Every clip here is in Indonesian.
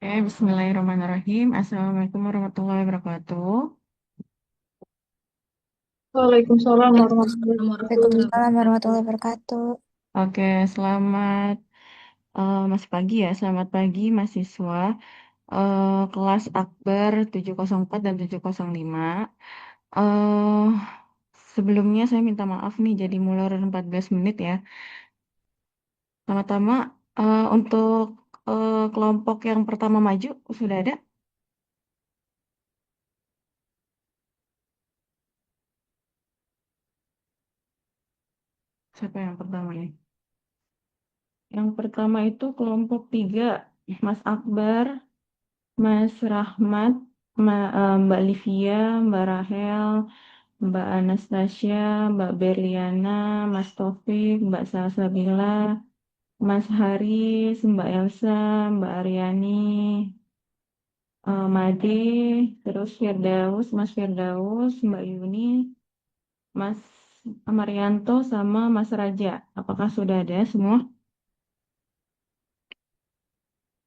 Bismillahirrahmanirrahim. Assalamualaikum warahmatullahi wabarakatuh. Waalaikumsalam warahmatullahi wabarakatuh. Waalaikumsalam warahmatullahi wabarakatuh. Oke, selamat masih pagi ya. Selamat pagi mahasiswa kelas Akbar 704 dan 705. Eh Sebelumnya saya minta maaf nih jadi molor 14 menit ya. Pertama-tama untuk kelompok yang pertama maju sudah ada. Siapa yang pertama nih? Yang pertama itu kelompok 3, Mas Akbar, Mas Rahmat, Mbak Livia, Mbak Rahel, Mbak Anastasia, Mbak Berliana, Mas Taufik, Mbak Salsabila, Mas Haris, Mbak Elsa, Mbak Aryani, Made, terus Firdaus, Mas Firdaus, Mbak Yuni, Mas Amarianto, sama Mas Raja. Apakah sudah ada semua?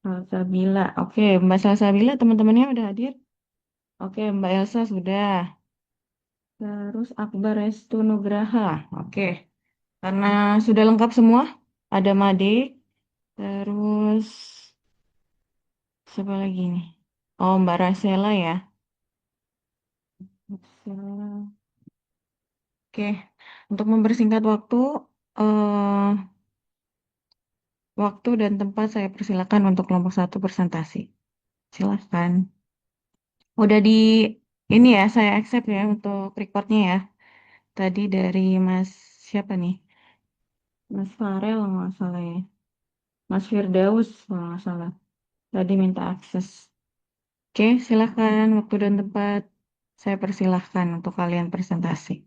Salsabila. Oke, Mbak Salsabila teman-temannya udah hadir? Oke, Mbak Elsa sudah. Terus Akbar Restu Nugraha. Oke, karena sudah lengkap semua, ada Made, terus siapa lagi nih? Oh, Mbak Rasela ya. Rasela. Oke, untuk mempersingkat eh, waktu dan tempat saya persilakan untuk kelompok satu presentasi. Silahkan. Udah di ini ya, saya accept ya untuk recordnya ya. Tadi dari Mas siapa nih? Mas Farel nggak salah ya. Mas Firdaus kalau nggak salah. Tadi minta akses. Oke, silakan waktu dan tempat. Saya persilahkan untuk kalian presentasi.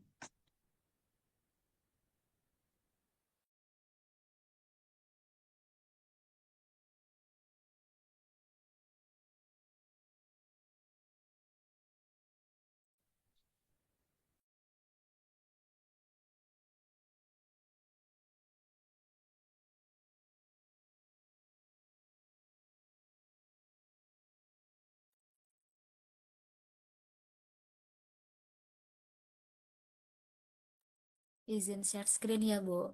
Izin share screen ya, Bu.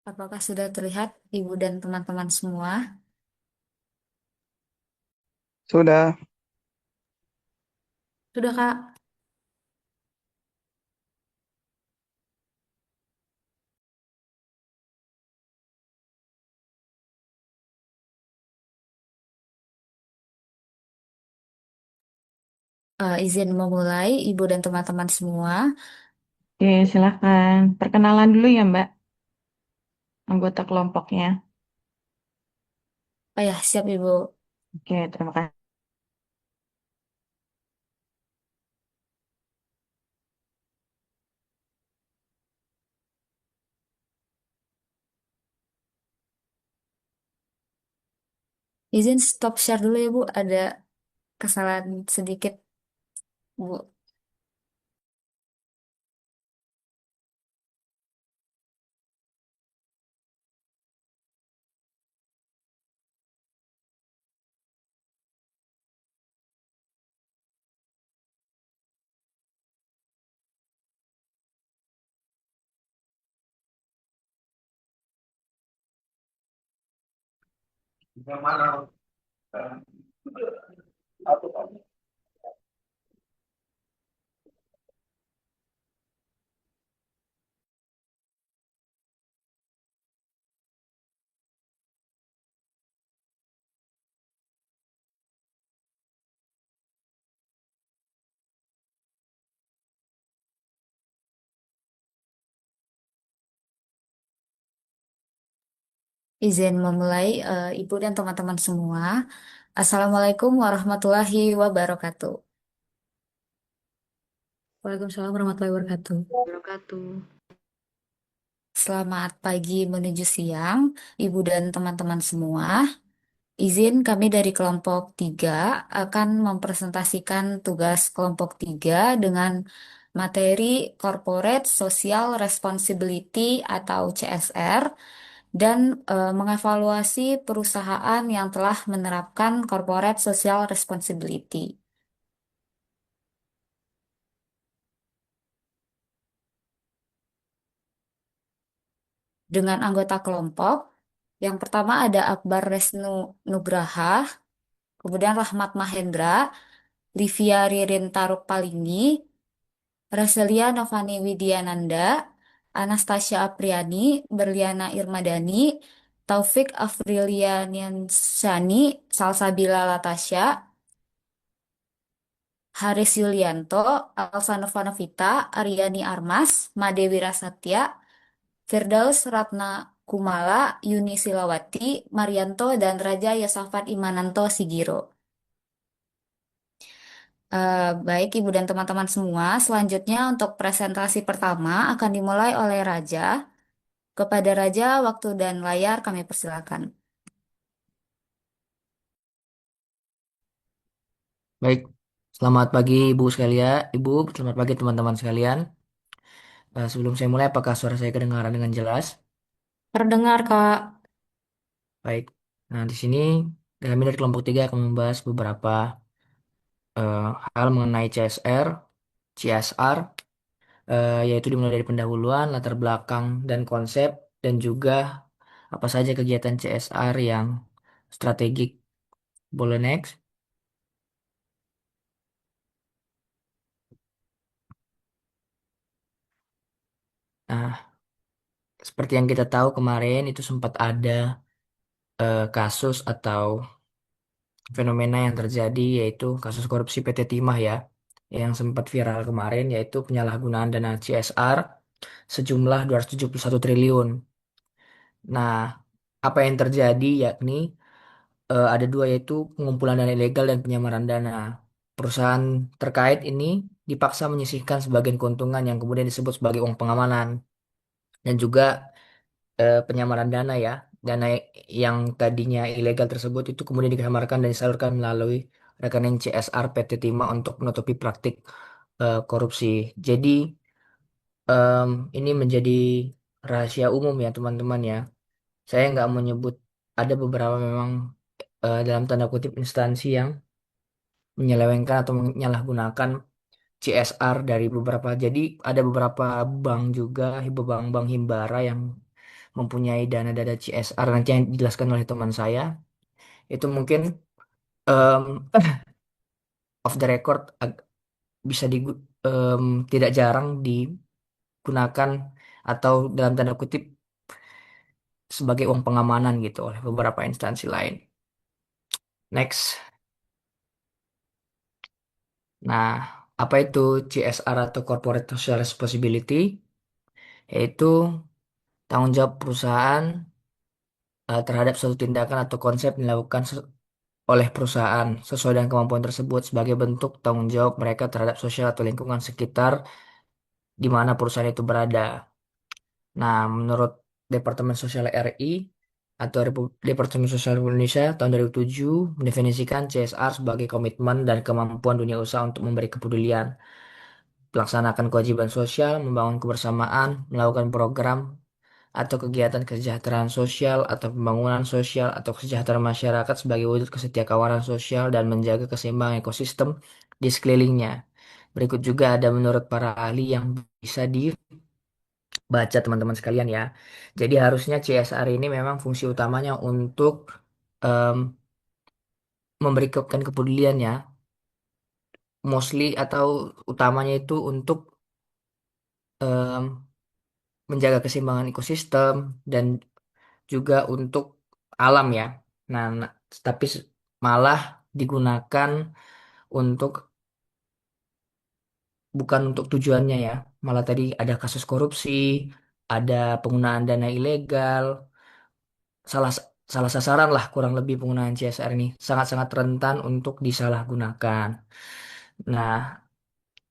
Apakah sudah terlihat Ibu dan teman-teman semua? Sudah. Sudah, Kak. Izin memulai Ibu dan teman-teman semua. Oke, silakan. Perkenalan dulu ya, Mbak, anggota kelompoknya. Oh ya, siap Ibu. Oke, terima kasih. Izin stop share dulu ya, Bu. Ada kesalahan sedikit, Bu. Izin memulai Ibu dan teman-teman semua. Assalamualaikum warahmatullahi wabarakatuh. Waalaikumsalam warahmatullahi wabarakatuh. Wabarakatuh. Selamat pagi menuju siang, Ibu dan teman-teman semua. Izin kami dari kelompok 3 akan mempresentasikan tugas kelompok 3 dengan materi Corporate Social Responsibility atau CSR dan mengevaluasi perusahaan yang telah menerapkan Corporate Social Responsibility. Dengan anggota kelompok, yang pertama ada Akbar Resnu Nugraha, kemudian Rahmat Mahendra, Livia Ririn Taruk Palini, Raselia Novani Widiananda, Anastasia Apriani, Berliana Irmadani, Taufik Afrilianiansani, Salsabila Latasha, Haris Yulianto, Alsa Novanovita, Aryani Armas, Made Wirasatya, Firdaus Ratna Kumala, Yuni Silawati, Marianto, dan Raja Yosafat Imananto Sigiro. Baik, Ibu dan teman-teman semua, selanjutnya untuk presentasi pertama akan dimulai oleh Raja. Kepada Raja, waktu dan layar kami persilakan. Baik, selamat pagi Ibu sekalian, Ibu, selamat pagi teman-teman sekalian. Sebelum saya mulai, apakah suara saya kedengaran dengan jelas? Terdengar, Kak. Baik, nah di sini kami dari kelompok 3 akan membahas beberapa eh, hal mengenai CSR, CSR, yaitu dimulai dari pendahuluan, latar belakang, dan konsep, dan juga apa saja kegiatan CSR yang strategik. Boleh next? Nah, seperti yang kita tahu kemarin itu sempat ada kasus atau fenomena yang terjadi yaitu kasus korupsi PT Timah ya yang sempat viral kemarin yaitu penyalahgunaan dana CSR sejumlah 271 triliun. Nah, apa yang terjadi yakni ada dua yaitu pengumpulan dana ilegal dan penyamaran dana. Perusahaan terkait ini dipaksa menyisihkan sebagian keuntungan yang kemudian disebut sebagai uang pengamanan dan juga penyamaran dana ya. Dana yang tadinya ilegal tersebut itu kemudian disamarkan dan disalurkan melalui rekening CSR PT Timah untuk menutupi praktik korupsi. Jadi ini menjadi rahasia umum ya teman-teman ya. Saya nggak menyebut ada beberapa memang dalam tanda kutip instansi yang menyelewengkan atau menyalahgunakan CSR dari beberapa. Jadi ada beberapa bank juga, bank-bank himbara yang mempunyai dana-dana CSR nanti yang dijelaskan oleh teman saya itu mungkin em, off the record bisa tidak jarang digunakan atau dalam tanda kutip sebagai uang pengamanan gitu oleh beberapa instansi lain. Next. Nah, apa itu CSR atau Corporate Social Responsibility? Yaitu tanggung jawab perusahaan terhadap suatu tindakan atau konsep yang dilakukan oleh perusahaan sesuai dengan kemampuan tersebut sebagai bentuk tanggung jawab mereka terhadap sosial atau lingkungan sekitar di mana perusahaan itu berada. Nah, menurut Departemen Sosial RI atau Departemen Sosial Indonesia tahun 2007 mendefinisikan CSR sebagai komitmen dan kemampuan dunia usaha untuk memberi kepedulian, melaksanakan kewajiban sosial, membangun kebersamaan, melakukan program atau kegiatan kesejahteraan sosial atau pembangunan sosial atau kesejahteraan masyarakat sebagai wujud kesetiakawanan sosial dan menjaga keseimbangan ekosistem di sekelilingnya. Berikut juga ada menurut para ahli yang bisa dibaca teman-teman sekalian ya. Jadi harusnya CSR ini memang fungsi utamanya untuk em, memberikan kepedulian ya, mostly atau utamanya itu untuk em, menjaga keseimbangan ekosistem dan juga untuk alam ya. Nah, tapi malah digunakan untuk bukan untuk tujuannya ya. Malah tadi ada kasus korupsi, ada penggunaan dana ilegal, salah salah sasaran lah kurang lebih penggunaan CSR ini sangat-sangat rentan untuk disalahgunakan. Nah,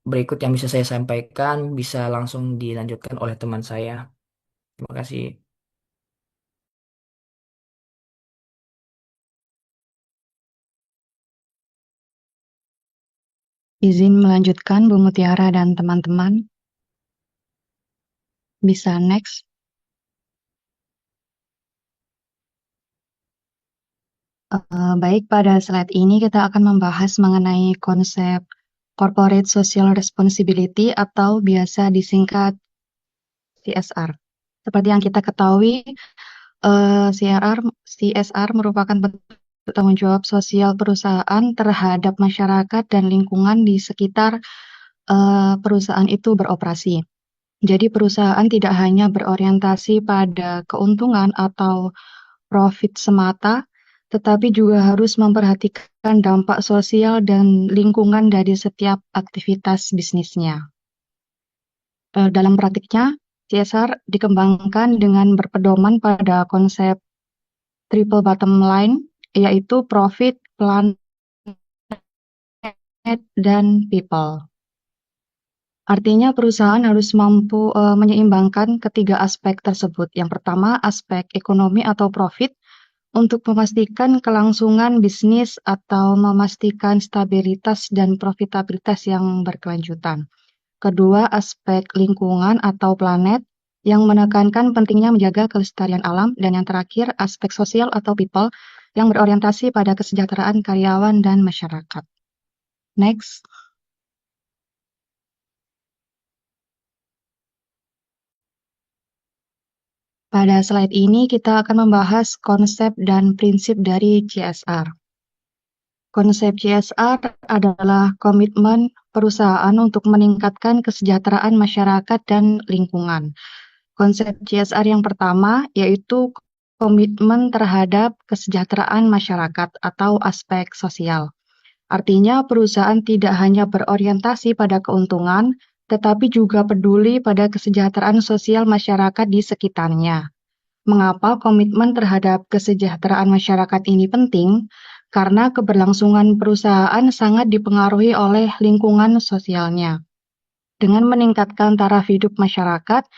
berikut yang bisa saya sampaikan bisa langsung dilanjutkan oleh teman saya. Terima kasih. Izin melanjutkan Bu Mutiara dan teman-teman. Bisa next. Baik, pada slide ini kita akan membahas mengenai konsep Corporate Social Responsibility atau biasa disingkat CSR. Seperti yang kita ketahui, CSR merupakan bentuk tanggung jawab sosial perusahaan terhadap masyarakat dan lingkungan di sekitar perusahaan itu beroperasi. Jadi perusahaan tidak hanya berorientasi pada keuntungan atau profit semata, tetapi juga harus memperhatikan dampak sosial dan lingkungan dari setiap aktivitas bisnisnya. Dalam praktiknya, CSR dikembangkan dengan berpedoman pada konsep triple bottom line, yaitu profit, planet, dan people. Artinya perusahaan harus mampu menyeimbangkan ketiga aspek tersebut. Yang pertama, aspek ekonomi atau profit, untuk memastikan kelangsungan bisnis atau memastikan stabilitas dan profitabilitas yang berkelanjutan. Kedua, aspek lingkungan atau planet, yang menekankan pentingnya menjaga kelestarian alam. Dan yang terakhir, aspek sosial atau people, yang berorientasi pada kesejahteraan karyawan dan masyarakat. Next. Pada slide ini kita akan membahas konsep dan prinsip dari CSR. Konsep CSR adalah komitmen perusahaan untuk meningkatkan kesejahteraan masyarakat dan lingkungan. Konsep CSR yang pertama yaitu komitmen terhadap kesejahteraan masyarakat atau aspek sosial. Artinya perusahaan tidak hanya berorientasi pada keuntungan, tetapi juga peduli pada kesejahteraan sosial masyarakat di sekitarnya. Mengapa komitmen terhadap kesejahteraan masyarakat ini penting? Karena keberlangsungan perusahaan sangat dipengaruhi oleh lingkungan sosialnya. Dengan meningkatkan taraf hidup masyarakat,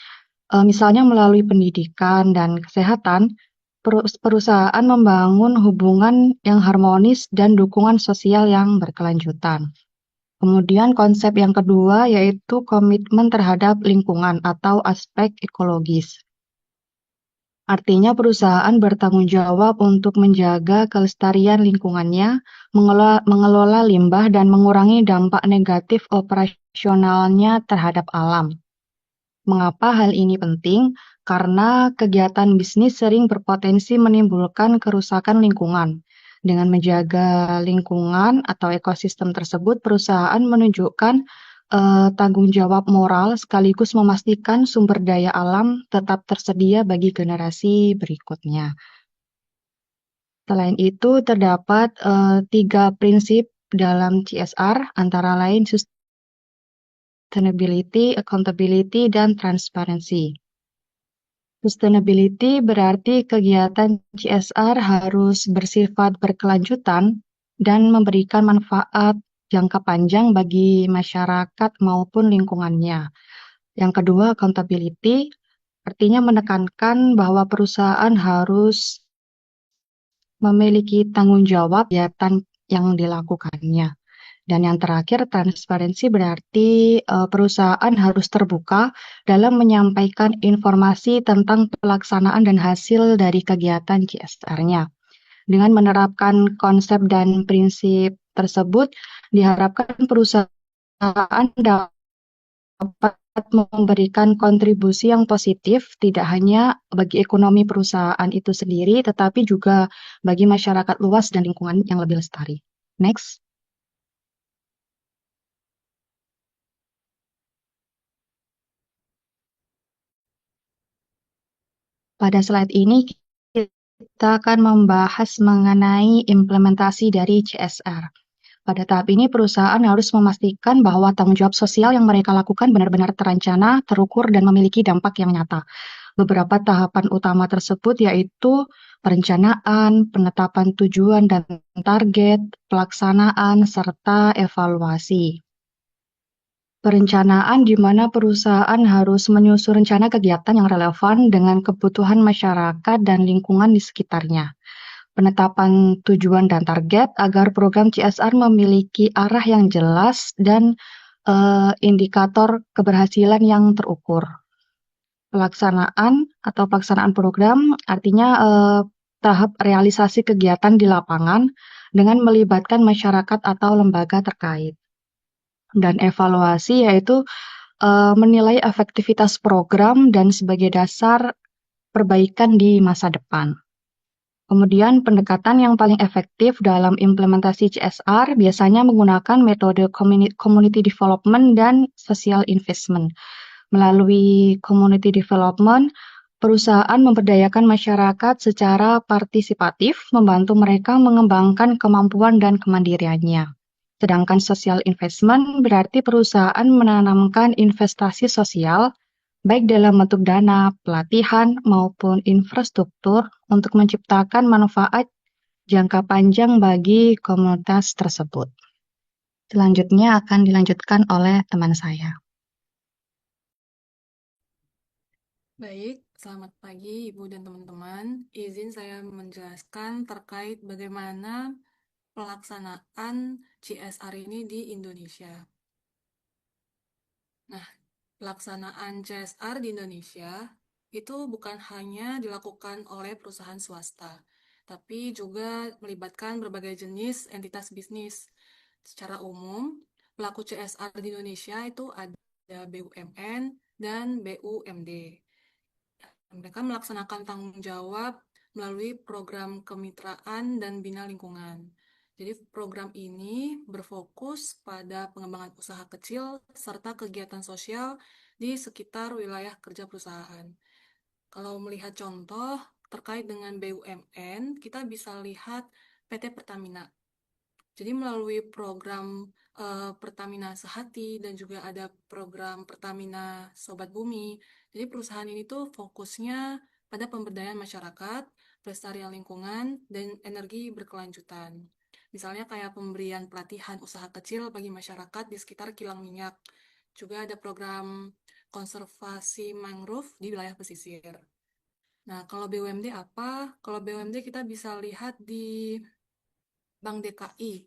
misalnya melalui pendidikan dan kesehatan, perusahaan membangun hubungan yang harmonis dan dukungan sosial yang berkelanjutan. Kemudian konsep yang kedua yaitu komitmen terhadap lingkungan atau aspek ekologis. Artinya perusahaan bertanggung jawab untuk menjaga kelestarian lingkungannya, mengelola limbah dan mengurangi dampak negatif operasionalnya terhadap alam. Mengapa hal ini penting? Karena kegiatan bisnis sering berpotensi menimbulkan kerusakan lingkungan. Dengan menjaga lingkungan atau ekosistem tersebut, perusahaan menunjukkan tanggung jawab moral sekaligus memastikan sumber daya alam tetap tersedia bagi generasi berikutnya. Selain itu, terdapat 3 prinsip dalam CSR, antara lain sustainability, accountability, dan transparency. Sustainability berarti kegiatan CSR harus bersifat berkelanjutan dan memberikan manfaat jangka panjang bagi masyarakat maupun lingkungannya. Yang kedua, accountability, artinya menekankan bahwa perusahaan harus memiliki tanggung jawab kegiatan yang dilakukannya. Dan yang terakhir, transparansi berarti perusahaan harus terbuka dalam menyampaikan informasi tentang pelaksanaan dan hasil dari kegiatan CSR-nya. Dengan menerapkan konsep dan prinsip tersebut, diharapkan perusahaan dapat memberikan kontribusi yang positif, tidak hanya bagi ekonomi perusahaan itu sendiri, tetapi juga bagi masyarakat luas dan lingkungan yang lebih lestari. Next. Pada slide ini kita akan membahas mengenai implementasi dari CSR. Pada tahap ini perusahaan harus memastikan bahwa tanggung jawab sosial yang mereka lakukan benar-benar terencana, terukur, dan memiliki dampak yang nyata. Beberapa tahapan utama tersebut yaitu perencanaan, penetapan tujuan dan target, pelaksanaan, serta evaluasi. Perencanaan di mana perusahaan harus menyusun rencana kegiatan yang relevan dengan kebutuhan masyarakat dan lingkungan di sekitarnya. Penetapan tujuan dan target agar program CSR memiliki arah yang jelas dan indikator keberhasilan yang terukur. Pelaksanaan program artinya tahap realisasi kegiatan di lapangan dengan melibatkan masyarakat atau lembaga terkait. Dan evaluasi yaitu menilai efektivitas program dan sebagai dasar perbaikan di masa depan. Kemudian pendekatan yang paling efektif dalam implementasi CSR biasanya menggunakan metode community development dan social investment. Melalui community development, perusahaan memberdayakan masyarakat secara partisipatif, membantu mereka mengembangkan kemampuan dan kemandiriannya. Sedangkan social investment berarti perusahaan menanamkan investasi sosial, baik dalam bentuk dana, pelatihan, maupun infrastruktur untuk menciptakan manfaat jangka panjang bagi komunitas tersebut. Selanjutnya akan dilanjutkan oleh teman saya. Baik, selamat pagi Ibu dan teman-teman. Izin saya menjelaskan terkait bagaimana pelaksanaan CSR ini di Indonesia. Nah, pelaksanaan CSR di Indonesia itu bukan hanya dilakukan oleh perusahaan swasta, tapi juga melibatkan berbagai jenis entitas bisnis. Secara umum, pelaku CSR di Indonesia itu ada BUMN dan BUMD. Mereka melaksanakan tanggung jawab melalui program kemitraan dan bina lingkungan. Jadi program ini berfokus pada pengembangan usaha kecil serta kegiatan sosial di sekitar wilayah kerja perusahaan. Kalau melihat contoh terkait dengan BUMN, kita bisa lihat PT Pertamina. Jadi melalui program Pertamina Sehati dan juga ada program Pertamina Sobat Bumi. Jadi perusahaan ini tuh fokusnya pada pemberdayaan masyarakat, pelestarian lingkungan, dan energi berkelanjutan. Misalnya kayak pemberian pelatihan usaha kecil bagi masyarakat di sekitar kilang minyak. Juga ada program konservasi mangrove di wilayah pesisir. Nah, kalau BUMD apa? Kalau BUMD kita bisa lihat di Bank DKI.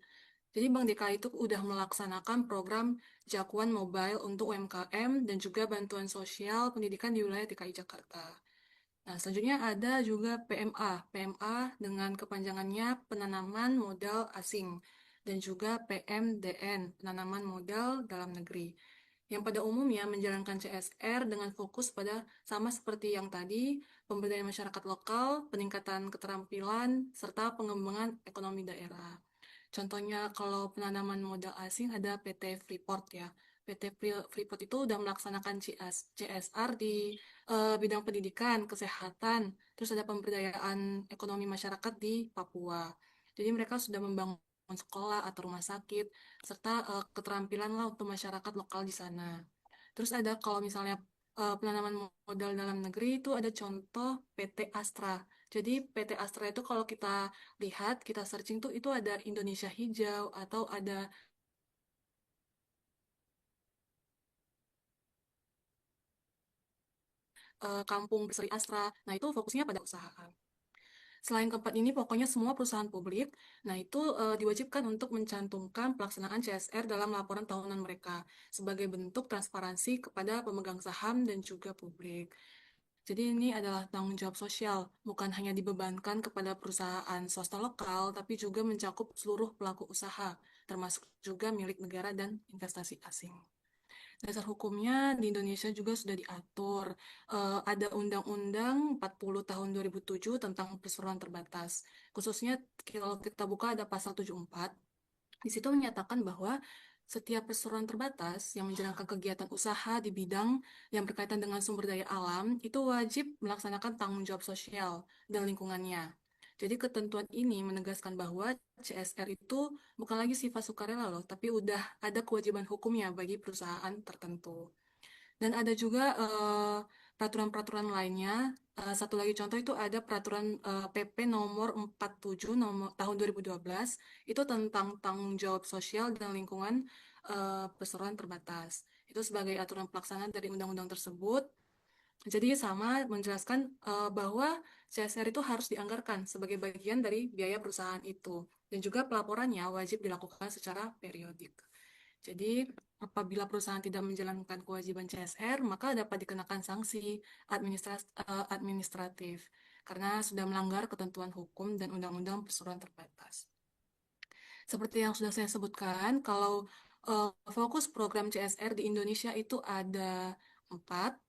Jadi Bank DKI itu udah melaksanakan program Jakuan Mobile untuk UMKM dan juga bantuan sosial pendidikan di wilayah DKI Jakarta. Nah, selanjutnya ada juga PMA. PMA dengan kepanjangannya penanaman modal asing dan juga PMDN, penanaman modal dalam negeri. Yang pada umumnya menjalankan CSR dengan fokus pada sama seperti yang tadi, pemberdayaan masyarakat lokal, peningkatan keterampilan, serta pengembangan ekonomi daerah. Contohnya kalau penanaman modal asing ada PT Freeport ya. PT Freeport itu sudah melaksanakan CSR di bidang pendidikan, kesehatan, terus ada pemberdayaan ekonomi masyarakat di Papua. Jadi mereka sudah membangun sekolah atau rumah sakit, serta keterampilan lah untuk masyarakat lokal di sana. Terus ada kalau misalnya penanaman modal dalam negeri itu ada contoh PT Astra. Jadi PT Astra itu kalau kita lihat, kita searching tuh itu ada Indonesia Hijau atau ada Kampung Berseri Astra. Nah, itu fokusnya pada usaha. Selain keempat ini, pokoknya semua perusahaan publik, nah itu diwajibkan untuk mencantumkan pelaksanaan CSR dalam laporan tahunan mereka sebagai bentuk transparansi kepada pemegang saham dan juga publik. Jadi ini adalah tanggung jawab sosial, bukan hanya dibebankan kepada perusahaan swasta lokal, tapi juga mencakup seluruh pelaku usaha, termasuk juga milik negara dan investasi asing. Dasar hukumnya di Indonesia juga sudah diatur. Ada Undang-Undang 40 tahun 2007 tentang perseroan terbatas. Khususnya kalau kita buka ada pasal 74. Di situ menyatakan bahwa setiap perseroan terbatas yang menjalankan kegiatan usaha di bidang yang berkaitan dengan sumber daya alam itu wajib melaksanakan tanggung jawab sosial dan lingkungannya. Jadi ketentuan ini menegaskan bahwa CSR itu bukan lagi sifat sukarela loh, tapi udah ada kewajiban hukumnya bagi perusahaan tertentu. Dan ada juga peraturan-peraturan lainnya. Satu lagi contoh itu ada peraturan PP nomor 47 nomor tahun 2012 itu tentang tanggung jawab sosial dan lingkungan perseroan terbatas. Itu sebagai aturan pelaksanaan dari undang-undang tersebut. Jadi sama menjelaskan bahwa CSR itu harus dianggarkan sebagai bagian dari biaya perusahaan itu. Dan juga pelaporannya wajib dilakukan secara periodik. Jadi apabila perusahaan tidak menjalankan kewajiban CSR, maka dapat dikenakan sanksi administratif karena sudah melanggar ketentuan hukum dan undang-undang perseroan terbatas. Seperti yang sudah saya sebutkan, kalau fokus program CSR di Indonesia itu ada 4.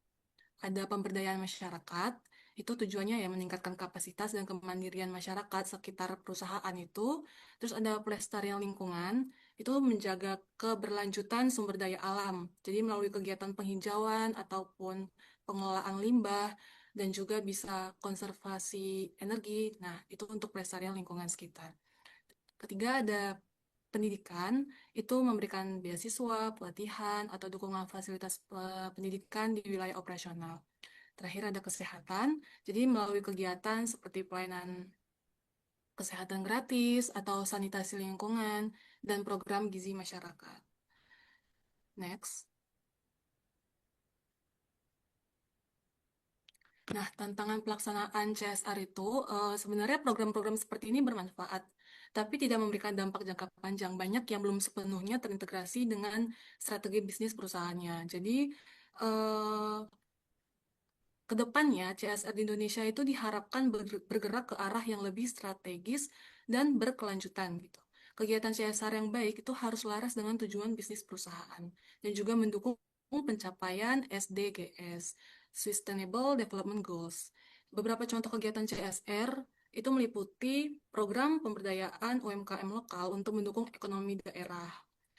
Ada pemberdayaan masyarakat, itu tujuannya ya meningkatkan kapasitas dan kemandirian masyarakat sekitar perusahaan itu. Terus ada pelestarian lingkungan, itu menjaga keberlanjutan sumber daya alam. Jadi melalui kegiatan penghijauan ataupun pengelolaan limbah dan juga bisa konservasi energi. Nah, itu untuk pelestarian lingkungan sekitar. Ketiga ada pendidikan, itu memberikan beasiswa, pelatihan, atau dukungan fasilitas pendidikan di wilayah operasional. Terakhir ada kesehatan, jadi melalui kegiatan seperti pelayanan kesehatan gratis atau sanitasi lingkungan dan program gizi masyarakat. Next. Nah, tantangan pelaksanaan CSR itu sebenarnya program-program seperti ini bermanfaat, tapi tidak memberikan dampak jangka panjang. Banyak yang belum sepenuhnya terintegrasi dengan strategi bisnis perusahaannya. Jadi, eh, kedepannya CSR di Indonesia itu diharapkan bergerak ke arah yang lebih strategis dan berkelanjutan gitu. Kegiatan CSR yang baik itu harus laras dengan tujuan bisnis perusahaan dan juga mendukung pencapaian SDGs, Sustainable Development Goals. Beberapa contoh kegiatan CSR itu meliputi program pemberdayaan UMKM lokal untuk mendukung ekonomi daerah.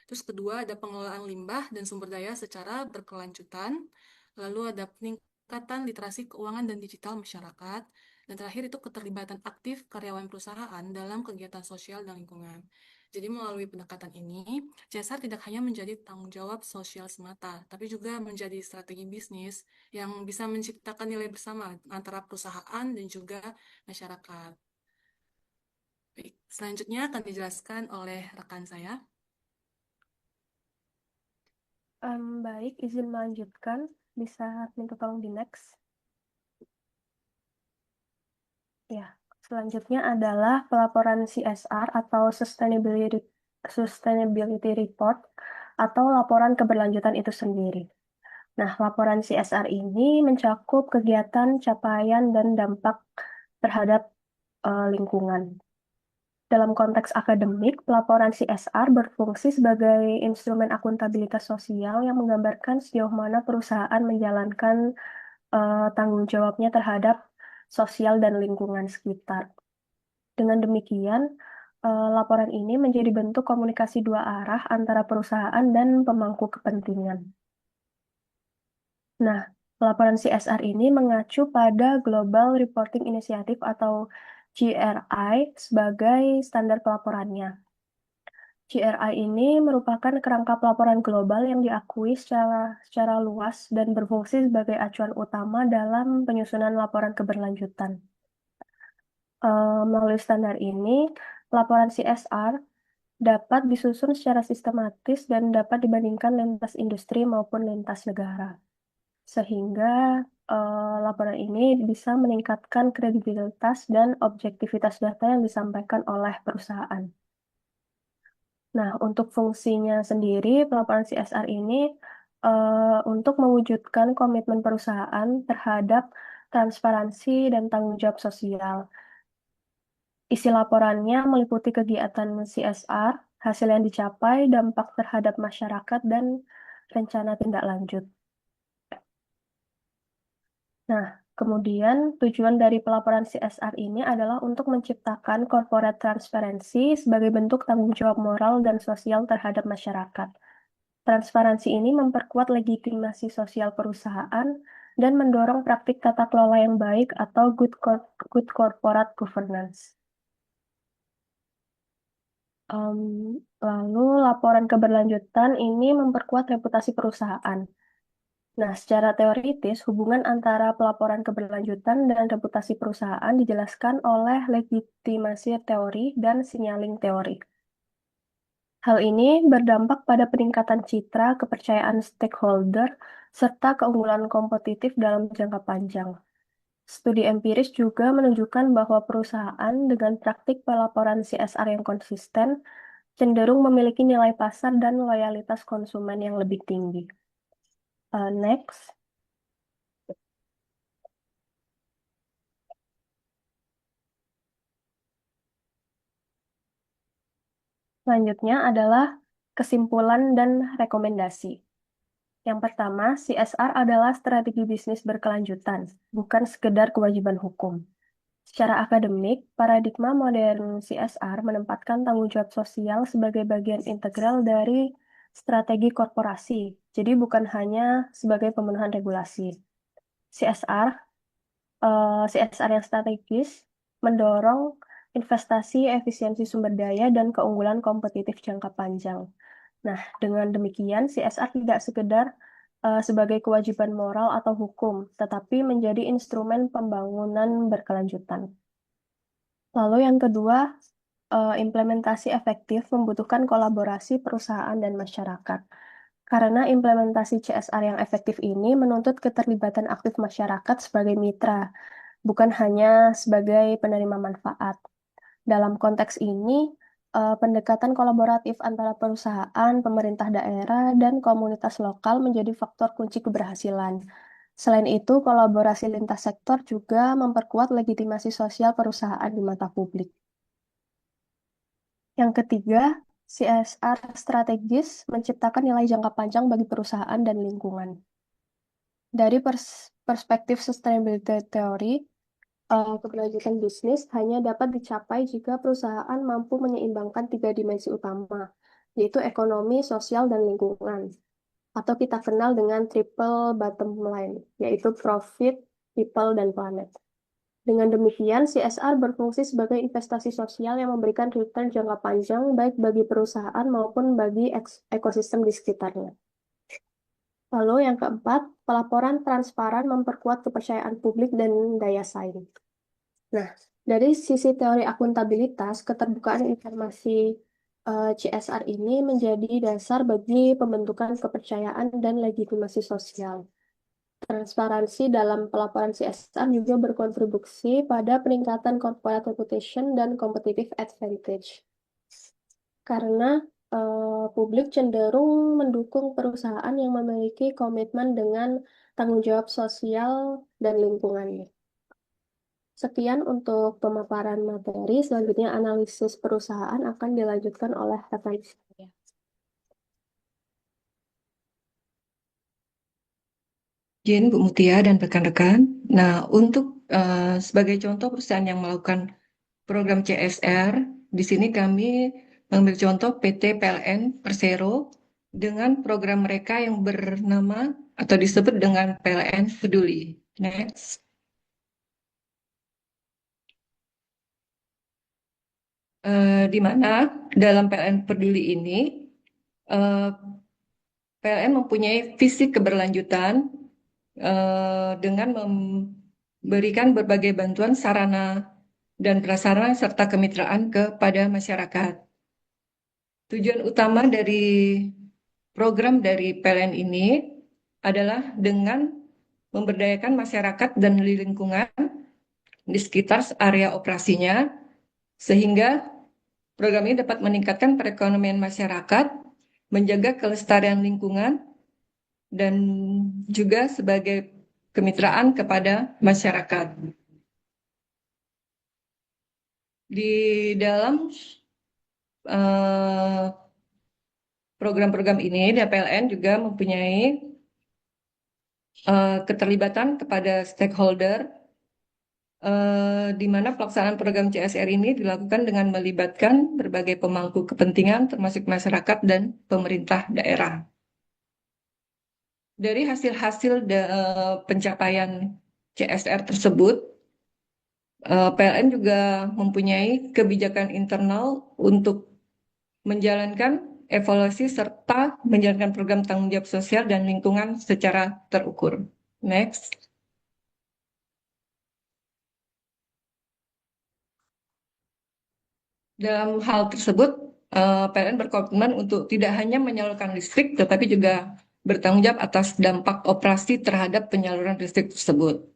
Terus kedua ada pengelolaan limbah dan sumber daya secara berkelanjutan. Lalu ada peningkatan literasi keuangan dan digital masyarakat. Dan terakhir itu keterlibatan aktif karyawan perusahaan dalam kegiatan sosial dan lingkungan. Jadi melalui pendekatan ini, CSR tidak hanya menjadi tanggung jawab sosial semata, tapi juga menjadi strategi bisnis yang bisa menciptakan nilai bersama antara perusahaan dan juga masyarakat. Baik, selanjutnya akan dijelaskan oleh rekan saya. Baik, izin melanjutkan. Bisa minta tolong di next. Ya, selanjutnya adalah pelaporan CSR atau Sustainability Report atau laporan keberlanjutan itu sendiri. Nah, laporan CSR ini mencakup kegiatan, capaian, dan dampak terhadap lingkungan. Dalam konteks akademik, pelaporan CSR berfungsi sebagai instrumen akuntabilitas sosial yang menggambarkan sejauh mana perusahaan menjalankan tanggung jawabnya terhadap sosial dan lingkungan sekitar. Dengan demikian, laporan ini menjadi bentuk komunikasi dua arah antara perusahaan dan pemangku kepentingan. Nah, laporan CSR ini mengacu pada Global Reporting Initiative atau GRI sebagai standar pelaporannya. GRI ini merupakan kerangka pelaporan global yang diakui secara luas dan berfungsi sebagai acuan utama dalam penyusunan laporan keberlanjutan. Melalui standar ini, laporan CSR dapat disusun secara sistematis dan dapat dibandingkan lintas industri maupun lintas negara. Sehingga laporan ini bisa meningkatkan kredibilitas dan objektivitas data yang disampaikan oleh perusahaan. Nah, untuk fungsinya sendiri, pelaporan CSR ini untuk mewujudkan komitmen perusahaan terhadap transparansi dan tanggung jawab sosial. Isi laporannya meliputi kegiatan CSR, hasil yang dicapai, dampak terhadap masyarakat, dan rencana tindak lanjut. Nah, kemudian tujuan dari pelaporan CSR ini adalah untuk menciptakan corporate transparency sebagai bentuk tanggung jawab moral dan sosial terhadap masyarakat. Transparansi ini memperkuat legitimasi sosial perusahaan dan mendorong praktik tata kelola yang baik atau good corporate governance. Lalu laporan keberlanjutan ini memperkuat reputasi perusahaan. Nah, secara teoritis, hubungan antara pelaporan keberlanjutan dan reputasi perusahaan dijelaskan oleh legitimasi teori dan signaling teori. Hal ini berdampak pada peningkatan citra, kepercayaan stakeholder, serta keunggulan kompetitif dalam jangka panjang. Studi empiris juga menunjukkan bahwa perusahaan dengan praktik pelaporan CSR yang konsisten cenderung memiliki nilai pasar dan loyalitas konsumen yang lebih tinggi. Next. Selanjutnya adalah kesimpulan dan rekomendasi. Yang pertama, CSR adalah strategi bisnis berkelanjutan, bukan sekedar kewajiban hukum. Secara akademik, paradigma modern CSR menempatkan tanggung jawab sosial sebagai bagian integral dari strategi korporasi, jadi bukan hanya sebagai pemenuhan regulasi. CSR, CSR yang strategis mendorong investasi, efisiensi sumber daya, dan keunggulan kompetitif jangka panjang. Nah, dengan demikian, CSR tidak sekedar sebagai kewajiban moral atau hukum, tetapi menjadi instrumen pembangunan berkelanjutan. Lalu yang kedua, implementasi efektif membutuhkan kolaborasi perusahaan dan masyarakat. Karena implementasi CSR yang efektif ini menuntut keterlibatan aktif masyarakat sebagai mitra, bukan hanya sebagai penerima manfaat. Dalam konteks ini, pendekatan kolaboratif antara perusahaan, pemerintah daerah, dan komunitas lokal menjadi faktor kunci keberhasilan. Selain itu, kolaborasi lintas sektor juga memperkuat legitimasi sosial perusahaan di mata publik. Yang ketiga, CSR strategis menciptakan nilai jangka panjang bagi perusahaan dan lingkungan. Dari perspektif sustainability theory, keberlanjutan bisnis hanya dapat dicapai jika perusahaan mampu menyeimbangkan tiga dimensi utama, yaitu ekonomi, sosial, dan lingkungan. Atau kita kenal dengan triple bottom line, yaitu profit, people, dan planet. Dengan demikian, CSR berfungsi sebagai investasi sosial yang memberikan return jangka panjang baik bagi perusahaan maupun bagi ekosistem di sekitarnya. Lalu yang keempat, pelaporan transparan memperkuat kepercayaan publik dan daya saing. Nah, dari sisi teori akuntabilitas, keterbukaan informasi CSR ini menjadi dasar bagi pembentukan kepercayaan dan legitimasi sosial. Transparansi dalam pelaporan CSR juga berkontribusi pada peningkatan corporate reputation dan competitive advantage. Karena publik cenderung mendukung perusahaan yang memiliki komitmen dengan tanggung jawab sosial dan lingkungannya. Sekian untuk pemaparan materi, selanjutnya analisis perusahaan akan dilanjutkan oleh rekan saya. Jen, Bu Mutia, dan rekan-rekan. Nah, untuk sebagai contoh perusahaan yang melakukan program CSR, di sini kami mengambil contoh PT PLN Persero dengan program mereka yang bernama atau disebut dengan PLN Peduli. Next. Di mana dalam PLN Peduli ini PLN mempunyai visi keberlanjutan dengan memberikan berbagai bantuan sarana dan prasarana serta kemitraan kepada masyarakat. Tujuan utama dari program dari PLN ini adalah dengan memberdayakan masyarakat dan lingkungan di sekitar area operasinya, sehingga program ini dapat meningkatkan perekonomian masyarakat, menjaga kelestarian lingkungan, dan juga sebagai kemitraan kepada masyarakat. Di dalam program-program ini, DPLN juga mempunyai keterlibatan kepada stakeholder, di mana pelaksanaan program CSR ini dilakukan dengan melibatkan berbagai pemangku kepentingan, termasuk masyarakat dan pemerintah daerah. Dari hasil-hasil pencapaian CSR tersebut, PLN juga mempunyai kebijakan internal untuk menjalankan evaluasi, serta menjalankan program tanggung jawab sosial dan lingkungan secara terukur. Next. Dalam hal tersebut, PLN berkomitmen untuk tidak hanya menyalurkan listrik, tetapi juga bertanggung jawab atas dampak operasi terhadap penyaluran listrik tersebut.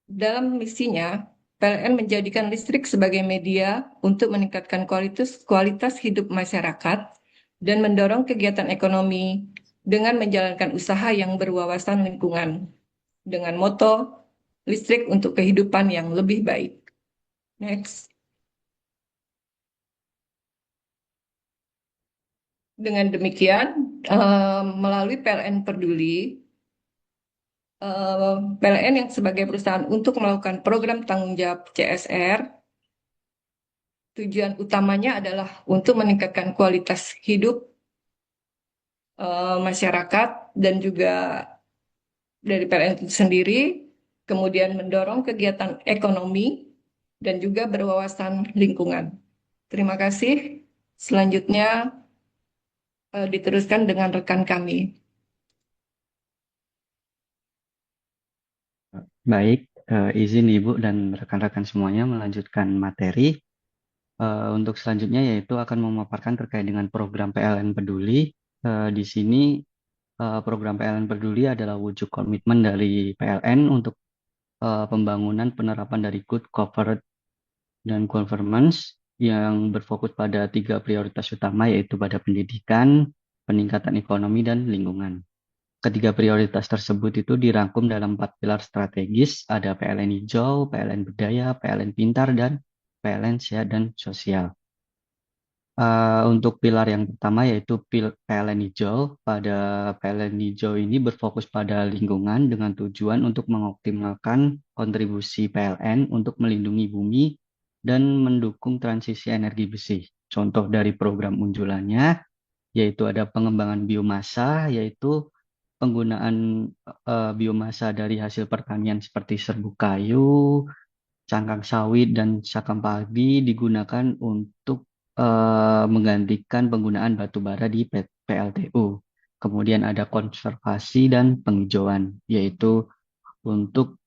Dalam misinya, PLN menjadikan listrik sebagai media untuk meningkatkan kualitas hidup masyarakat dan mendorong kegiatan ekonomi dengan menjalankan usaha yang berwawasan lingkungan dengan moto listrik untuk kehidupan yang lebih baik. Next. Dengan demikian, melalui PLN Peduli, PLN yang sebagai perusahaan untuk melakukan program tanggung jawab CSR, tujuan utamanya adalah untuk meningkatkan kualitas hidup masyarakat dan juga dari PLN itu sendiri, kemudian mendorong kegiatan ekonomi dan juga berwawasan lingkungan. Terima kasih. Selanjutnya diteruskan dengan rekan kami. Baik, izin Ibu dan rekan-rekan semuanya melanjutkan materi. Untuk selanjutnya yaitu akan memaparkan terkait dengan program PLN Peduli. Di sini program PLN Peduli adalah wujud komitmen dari PLN untuk pembangunan penerapan dari good corporate dan governance yang berfokus pada 3 prioritas utama yaitu pada pendidikan, peningkatan ekonomi, dan lingkungan. Ketiga prioritas tersebut itu dirangkum dalam 4 pilar strategis, ada PLN hijau, PLN budaya, PLN pintar, dan PLN sehat dan sosial. Untuk pilar yang pertama yaitu PLN hijau. Pada PLN hijau ini berfokus pada lingkungan dengan tujuan untuk mengoptimalkan kontribusi PLN untuk melindungi bumi dan mendukung transisi energi bersih. Contoh dari program unjulannya yaitu ada pengembangan biomasa, yaitu penggunaan biomasa dari hasil pertanian seperti serbuk kayu, cangkang sawit, dan cakang padi digunakan untuk menggantikan penggunaan batu bara di PLTU. Kemudian ada konservasi dan penghijauan, yaitu untuk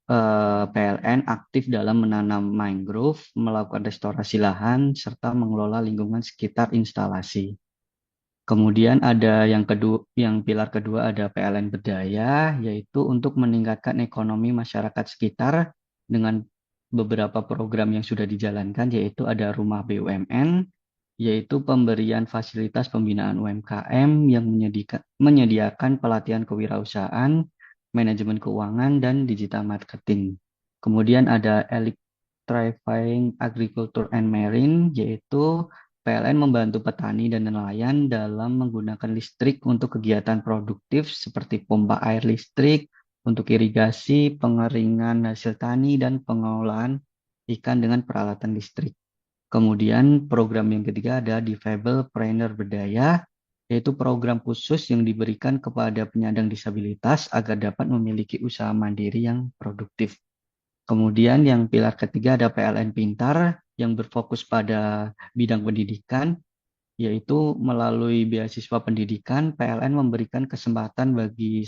PLN aktif dalam menanam mangrove, melakukan restorasi lahan, serta mengelola lingkungan sekitar instalasi. Kemudian ada yang pilar kedua ada PLN Berdaya, yaitu untuk meningkatkan ekonomi masyarakat sekitar dengan beberapa program yang sudah dijalankan, yaitu ada Rumah BUMN, yaitu pemberian fasilitas pembinaan UMKM yang menyediakan pelatihan kewirausahaan, manajemen keuangan, dan digital marketing. Kemudian ada Electrifying Agriculture and Marine, yaitu PLN membantu petani dan nelayan dalam menggunakan listrik untuk kegiatan produktif seperti pompa air listrik, untuk irigasi, pengeringan hasil tani, dan pengolahan ikan dengan peralatan listrik. Kemudian program yang ketiga ada Difabel Trainer Berdaya, yaitu program khusus yang diberikan kepada penyandang disabilitas agar dapat memiliki usaha mandiri yang produktif. Kemudian yang pilar ketiga ada PLN Pintar yang berfokus pada bidang pendidikan, yaitu melalui beasiswa pendidikan, PLN memberikan kesempatan bagi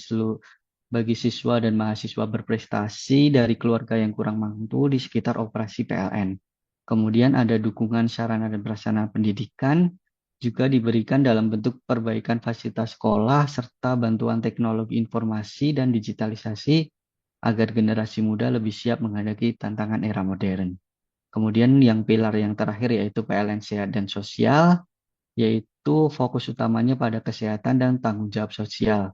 siswa dan mahasiswa berprestasi dari keluarga yang kurang mampu di sekitar operasi PLN. Kemudian ada dukungan sarana dan prasarana pendidikan juga diberikan dalam bentuk perbaikan fasilitas sekolah serta bantuan teknologi informasi dan digitalisasi agar generasi muda lebih siap menghadapi tantangan era modern. Kemudian yang pilar yang terakhir yaitu PLN sehat dan sosial, yaitu fokus utamanya pada kesehatan dan tanggung jawab sosial.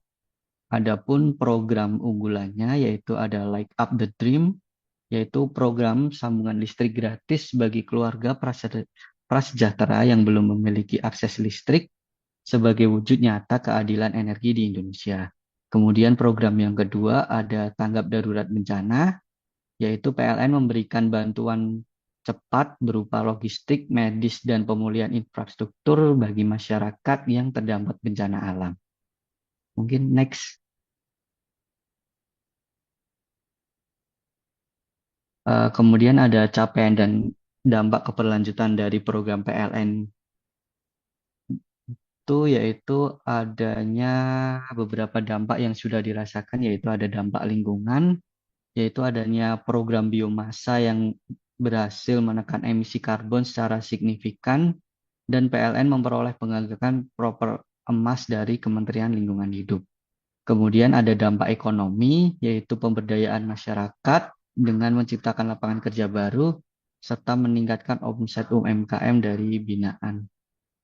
Adapun program unggulannya yaitu ada Light Up the Dream, yaitu program sambungan listrik gratis bagi keluarga prasejahtera yang belum memiliki akses listrik sebagai wujud nyata keadilan energi di Indonesia. Kemudian program yang kedua ada Tanggap Darurat Bencana, yaitu PLN memberikan bantuan cepat berupa logistik, medis, dan pemulihan infrastruktur bagi masyarakat yang terdampak bencana alam. Mungkin next. Kemudian ada capaian dan dampak keberlanjutan dari program PLN itu yaitu adanya beberapa dampak yang sudah dirasakan, yaitu ada dampak lingkungan, yaitu adanya program biomasa yang berhasil menekan emisi karbon secara signifikan, dan PLN memperoleh penghargaan proper emas dari Kementerian Lingkungan Hidup. Kemudian ada dampak ekonomi, yaitu pemberdayaan masyarakat dengan menciptakan lapangan kerja baru, serta meningkatkan omset UMKM dari binaan.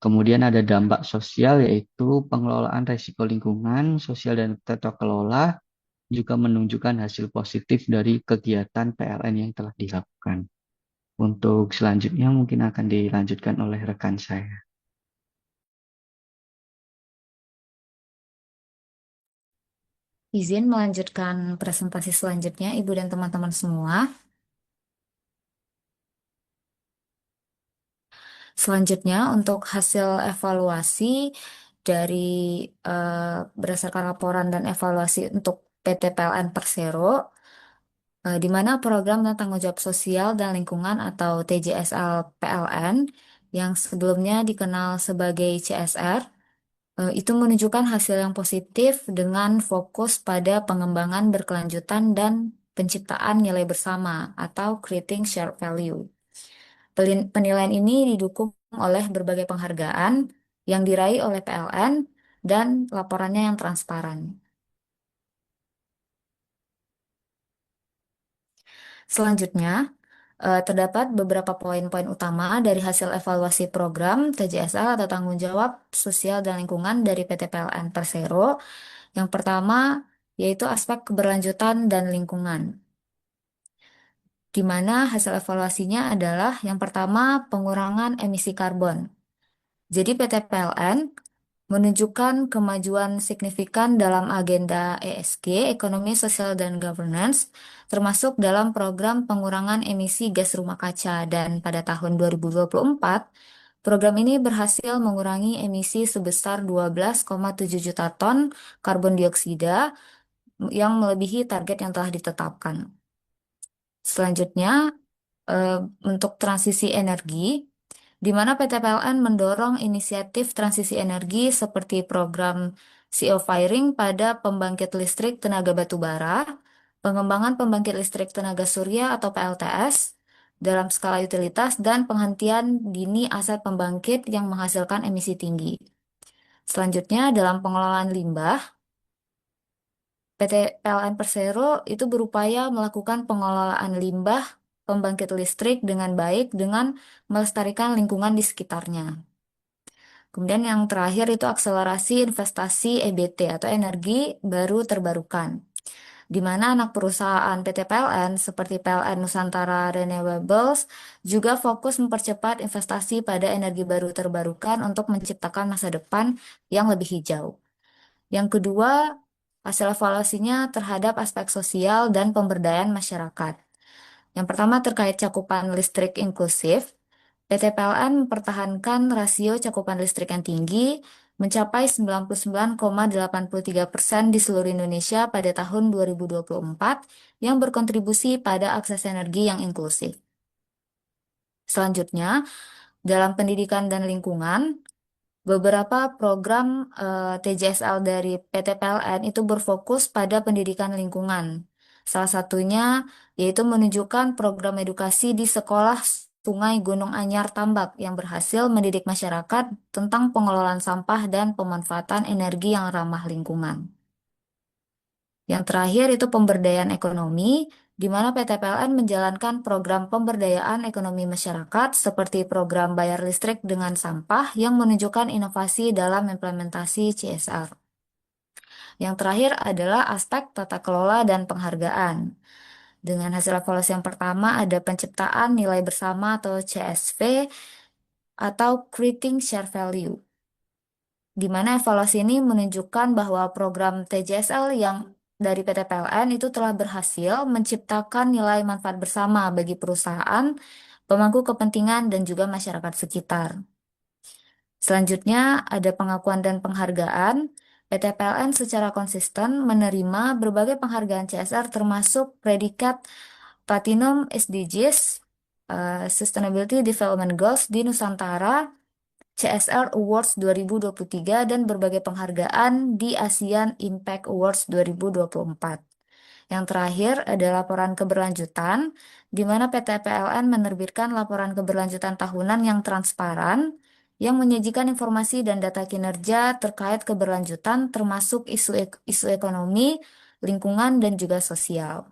Kemudian ada dampak sosial, yaitu pengelolaan risiko lingkungan, sosial dan tata kelola, juga menunjukkan hasil positif dari kegiatan PLN yang telah dilakukan. Untuk selanjutnya mungkin akan dilanjutkan oleh rekan saya. Izin melanjutkan presentasi selanjutnya, Ibu dan teman-teman semua. Selanjutnya, untuk hasil evaluasi dari berdasarkan laporan dan evaluasi untuk PT PLN Persero, di mana program dan tanggung jawab sosial dan lingkungan atau TJSL PLN yang sebelumnya dikenal sebagai CSR, itu menunjukkan hasil yang positif dengan fokus pada pengembangan berkelanjutan dan penciptaan nilai bersama atau creating shared value. Penilaian ini didukung oleh berbagai penghargaan yang diraih oleh PLN dan laporannya yang transparan. Selanjutnya, terdapat beberapa poin-poin utama dari hasil evaluasi program TJSL atau tanggung jawab sosial dan lingkungan dari PT PLN Persero. Yang pertama yaitu aspek keberlanjutan dan lingkungan, di mana hasil evaluasinya adalah yang pertama pengurangan emisi karbon. Jadi PT PLN menunjukkan kemajuan signifikan dalam agenda ESG, Ekonomi, Sosial, dan Governance, termasuk dalam program pengurangan emisi gas rumah kaca. Dan pada tahun 2024, program ini berhasil mengurangi emisi sebesar 12,7 juta ton karbon dioksida yang melebihi target yang telah ditetapkan. Selanjutnya, untuk transisi energi, di mana PT PLN mendorong inisiatif transisi energi seperti program CO Firing pada pembangkit listrik tenaga batu bara, pengembangan pembangkit listrik tenaga surya atau PLTS dalam skala utilitas, dan penghentian dini aset pembangkit yang menghasilkan emisi tinggi. Selanjutnya, dalam pengelolaan limbah, PT PLN Persero itu berupaya melakukan pengelolaan limbah pembangkit listrik dengan baik dengan melestarikan lingkungan di sekitarnya. Kemudian yang terakhir itu akselerasi investasi EBT atau energi baru terbarukan, di mana anak perusahaan PT PLN seperti PLN Nusantara Renewables juga fokus mempercepat investasi pada energi baru terbarukan untuk menciptakan masa depan yang lebih hijau. Yang kedua, hasil evaluasinya terhadap aspek sosial dan pemberdayaan masyarakat. Yang pertama terkait cakupan listrik inklusif, PT PLN mempertahankan rasio cakupan listrik yang tinggi, mencapai 99,83% di seluruh Indonesia pada tahun 2024, yang berkontribusi pada akses energi yang inklusif. Selanjutnya, dalam pendidikan dan lingkungan, beberapa program TJSL dari PT PLN itu berfokus pada pendidikan lingkungan. Salah satunya yaitu menunjukkan program edukasi di sekolah Sungai Gunung Anyar Tambak yang berhasil mendidik masyarakat tentang pengelolaan sampah dan pemanfaatan energi yang ramah lingkungan. Yang terakhir itu pemberdayaan ekonomi, di mana PT PLN menjalankan program pemberdayaan ekonomi masyarakat seperti program bayar listrik dengan sampah yang menunjukkan inovasi dalam implementasi CSR. Yang terakhir adalah aspek tata kelola dan penghargaan. Dengan hasil evaluasi yang pertama ada penciptaan nilai bersama atau CSV atau Creating Share Value, di mana evaluasi ini menunjukkan bahwa program TJSL yang dari PT PLN itu telah berhasil menciptakan nilai manfaat bersama bagi perusahaan, pemangku kepentingan, dan juga masyarakat sekitar. Selanjutnya, ada pengakuan dan penghargaan. PT PLN secara konsisten menerima berbagai penghargaan CSR termasuk predikat Platinum SDGs, Sustainability Development Goals di Nusantara, CSR Awards 2023 dan berbagai penghargaan di ASEAN Impact Awards 2024. Yang terakhir ada laporan keberlanjutan, di mana PT PLN menerbitkan laporan keberlanjutan tahunan yang transparan, yang menyajikan informasi dan data kinerja terkait keberlanjutan termasuk isu ekonomi, lingkungan, dan juga sosial.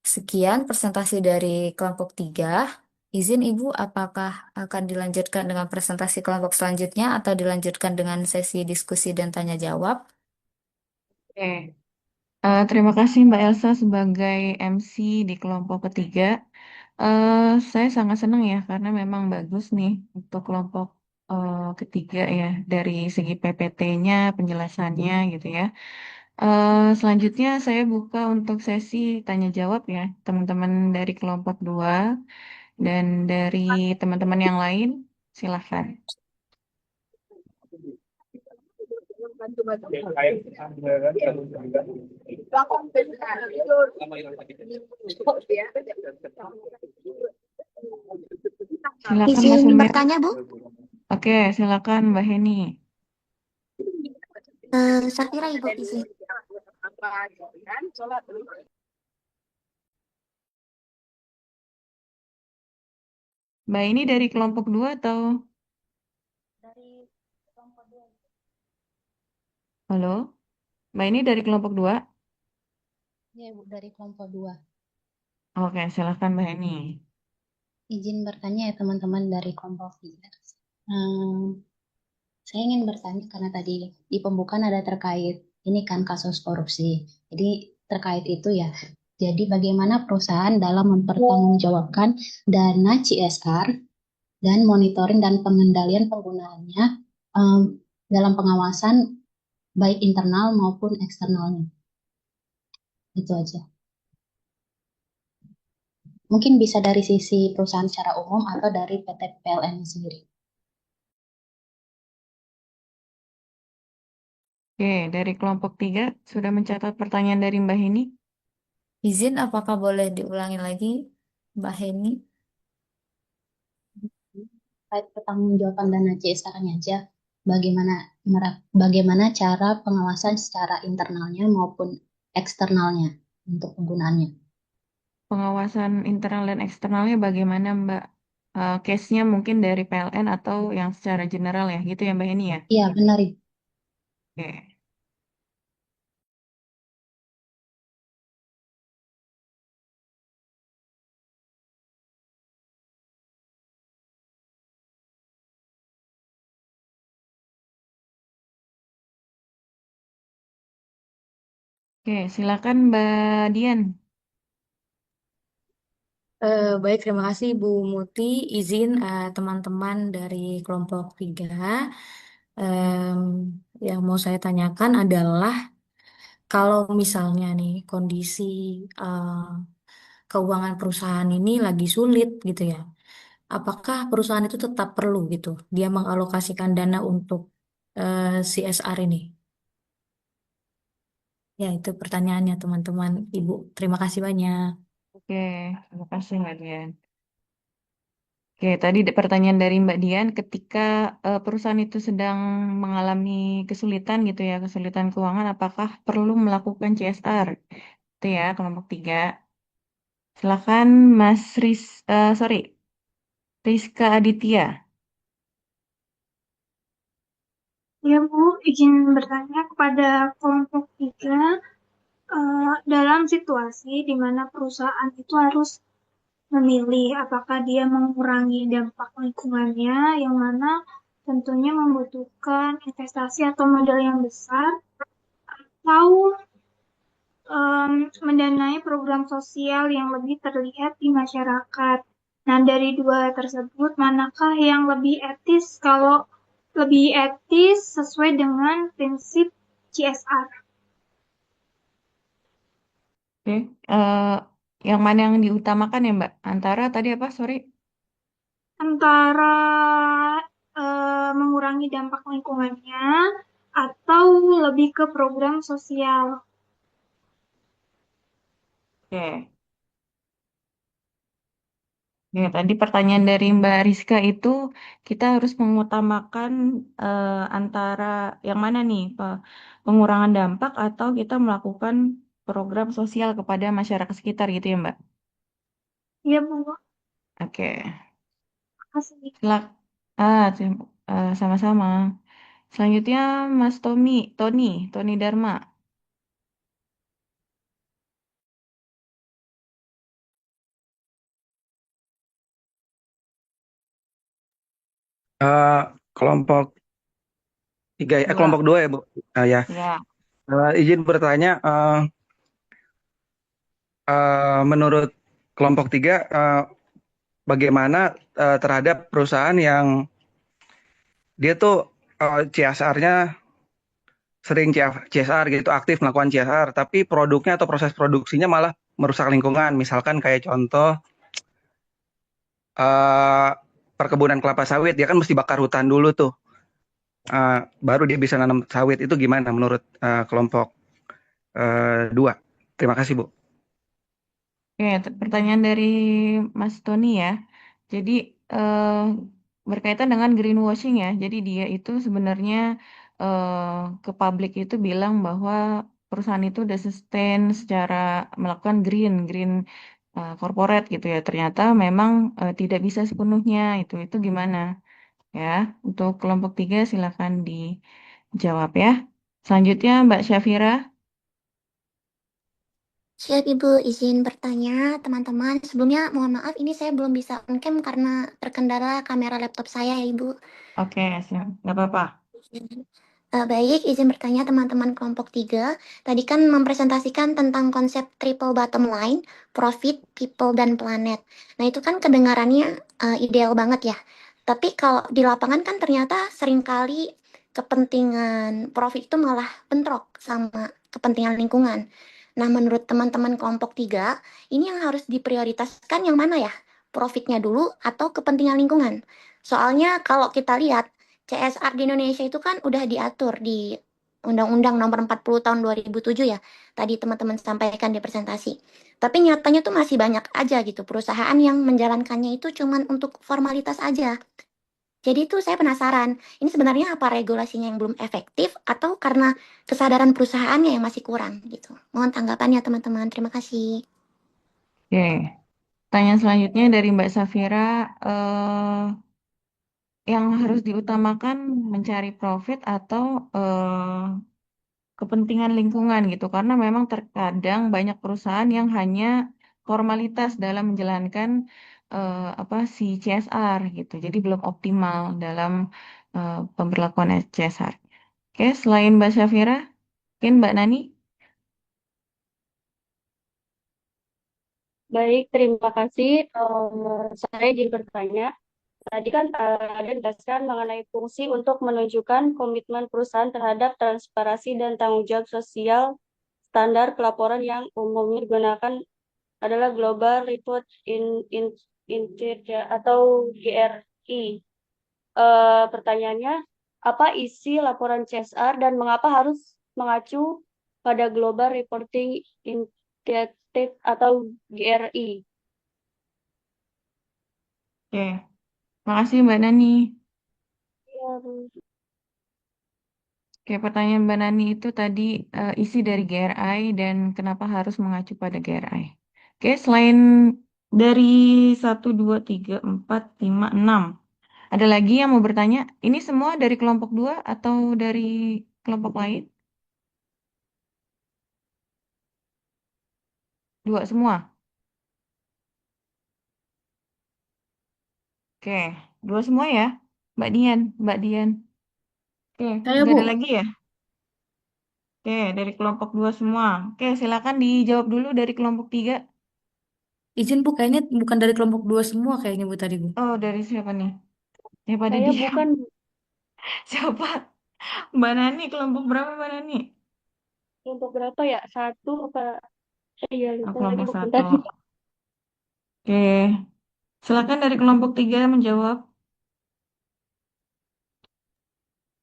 Sekian presentasi dari kelompok 3. Izin Ibu, apakah akan dilanjutkan dengan presentasi kelompok selanjutnya atau dilanjutkan dengan sesi diskusi dan tanya jawab? Oke. Terima kasih Mbak Elsa sebagai MC di kelompok ketiga. Saya sangat senang ya karena memang bagus nih untuk kelompok ketiga ya dari segi PPT-nya, penjelasannya gitu ya. Selanjutnya saya buka untuk sesi tanya jawab ya teman-teman dari kelompok 2 dan dari teman-teman yang lain silahkan. Silakan Mas Izin Umir. bertanya, Bu. Oke, silakan Mbak Heni. Safira, Ibu, izin. Mbak ini dari kelompok 2 atau? Dari kelompok 2. Halo? Mbak ini dari kelompok 2? Ya, Ibu, dari kelompok 2. Oke, silakan Mbak Heni. Izin bertanya ya teman-teman dari kelompok 3. Saya ingin bertanya karena tadi di pembukaan ada terkait ini kan kasus korupsi. Jadi terkait itu ya. Jadi bagaimana perusahaan dalam mempertanggungjawabkan dana CSR dan monitoring dan pengendalian penggunaannya dalam pengawasan baik internal maupun eksternalnya. Itu aja. Mungkin bisa dari sisi perusahaan secara umum atau dari PT PLN sendiri. Oke, dari kelompok 3 sudah mencatat pertanyaan dari Mbak Heni? Izin, apakah boleh diulangi lagi, Mbak Heni? Terkait pertanggungjawaban dana CSR-nya aja, bagaimana cara pengawasan secara internalnya maupun eksternalnya untuk penggunaannya. Pengawasan internal dan eksternalnya bagaimana Mbak? Case-nya mungkin dari PLN atau yang secara general ya, gitu ya Mbak Heni ya? Iya, benar. Oke. Oke, silakan Mbak Dian. Baik, terima kasih Bu Muti. Izin teman-teman dari kelompok 3. Em, yang mau saya tanyakan adalah kalau misalnya nih kondisi eh, keuangan perusahaan ini lagi sulit gitu ya. Apakah perusahaan itu tetap perlu gitu dia mengalokasikan dana untuk CSR ini? Ya, itu pertanyaannya teman-teman. Ibu, terima kasih banyak. Oke, terima kasih Mbak Dian. Oke, tadi pertanyaan dari Mbak Dian, ketika perusahaan itu sedang mengalami kesulitan gitu ya, kesulitan keuangan, apakah perlu melakukan CSR? Itu ya, kelompok 3. Silakan Mas Rizka Aditya. Ya Bu, izin bertanya kepada kelompok 3, dalam situasi di mana perusahaan itu harus memilih apakah dia mengurangi dampak lingkungannya, yang mana tentunya membutuhkan investasi atau modal yang besar, atau mendanai program sosial yang lebih terlihat di masyarakat. Nah, dari dua tersebut, manakah yang lebih etis kalau lebih etis sesuai dengan prinsip CSR? Oke, yang mana yang diutamakan ya Mbak? Antara tadi apa, sorry? Antara mengurangi dampak lingkungannya atau lebih ke program sosial. Oke. Ya, tadi pertanyaan dari Mbak Rizka itu kita harus mengutamakan antara yang mana nih, pengurangan dampak atau kita melakukan program sosial kepada masyarakat sekitar gitu ya, Mbak? Iya, Bu. Oke, Makasih. Silak. Sama-sama. Selanjutnya Mas Tony Dharma. Eh, kelompok tiga, Dua. kelompok dua ya Bu. Ya. Ya. Izin bertanya, menurut kelompok tiga, bagaimana terhadap perusahaan yang dia tuh CSR-nya sering CSR gitu, aktif melakukan CSR, tapi produknya atau proses produksinya malah merusak lingkungan. Misalkan kayak contoh eh, perkebunan kelapa sawit, dia kan mesti bakar hutan dulu tuh, baru dia bisa nanam sawit. Itu gimana menurut kelompok dua? Terima kasih Bu. Oke, pertanyaan dari Mas Tony ya. Jadi eh, berkaitan dengan greenwashing ya. Jadi dia itu sebenarnya ke publik itu bilang bahwa perusahaan itu udah sustain secara melakukan green corporate gitu ya. Ternyata memang tidak bisa sepenuhnya itu gimana ya. Untuk kelompok tiga silakan dijawab ya. Selanjutnya Mbak Syafira. Siap Ibu, izin bertanya teman-teman. Sebelumnya mohon maaf ini saya belum bisa on cam karena terkendala kamera laptop saya ya Ibu. Oke, siap. Nggak apa-apa. Baik, izin bertanya teman-teman kelompok 3. Tadi kan mempresentasikan tentang konsep triple bottom line, profit, people, dan planet. Nah itu kan kedengarannya ideal banget ya. Tapi kalau di lapangan kan ternyata seringkali kepentingan profit itu malah bentrok sama kepentingan lingkungan. Nah menurut teman-teman kelompok 3, ini yang harus diprioritaskan yang mana ya? Profitnya dulu atau kepentingan lingkungan? Soalnya kalau kita lihat CSR di Indonesia itu kan udah diatur di Undang-Undang Nomor 40 Tahun 2007 ya. Tadi teman-teman sampaikan di presentasi. Tapi nyatanya tuh masih banyak aja gitu perusahaan yang menjalankannya itu cuman untuk formalitas aja. Jadi itu saya penasaran, ini sebenarnya apa regulasinya yang belum efektif atau karena kesadaran perusahaannya yang masih kurang gitu. Mohon tanggapannya teman-teman. Terima kasih. Oke. Pertanyaan selanjutnya dari Mbak Safira, eh, yang harus diutamakan mencari profit atau kepentingan lingkungan gitu, karena memang terkadang banyak perusahaan yang hanya formalitas dalam menjalankan apa si CSR gitu, jadi belum optimal dalam pemberlakuan CSR. Oke, selain Mbak Safira, mungkin Mbak Nani. Baik, terima kasih. Saya izin bertanya. Tadi kan ada jelaskan mengenai fungsi untuk menunjukkan komitmen perusahaan terhadap transparansi dan tanggung jawab sosial. Standar pelaporan yang umumnya digunakan adalah Global Report in atau GRI. Pertanyaannya, apa isi laporan CSR dan mengapa harus mengacu pada Global Reporting Initiative atau GRI? Oke, makasih Mbak Nani. Ya, Bu. Oke, pertanyaan Mbak Nani itu tadi isi dari GRI dan kenapa harus mengacu pada GRI. Oke, selain dari 1, 2, 3, 4, 5, 6, ada lagi yang mau bertanya? Ini semua dari kelompok 2 atau dari kelompok lain? Dua semua? Oke, dua semua ya, Mbak Dian. Oke, Saya nggak Bu, ada lagi ya? Oke, dari kelompok 2 semua. Oke, silakan dijawab dulu dari kelompok 3. izin Bu, kayaknya bukan dari kelompok 2 semua kayaknya Bu tadi Bu. Oh, dari siapa nih? Yang pada Saya diam. bukan Siapa? Mbak Nani, kelompok berapa Mbak Nani? kelompok berapa ya? Satu apa? Iya, Oh, lupa lagi kelompok Bu. satu. Bentar. Oke, silakan dari kelompok 3 menjawab.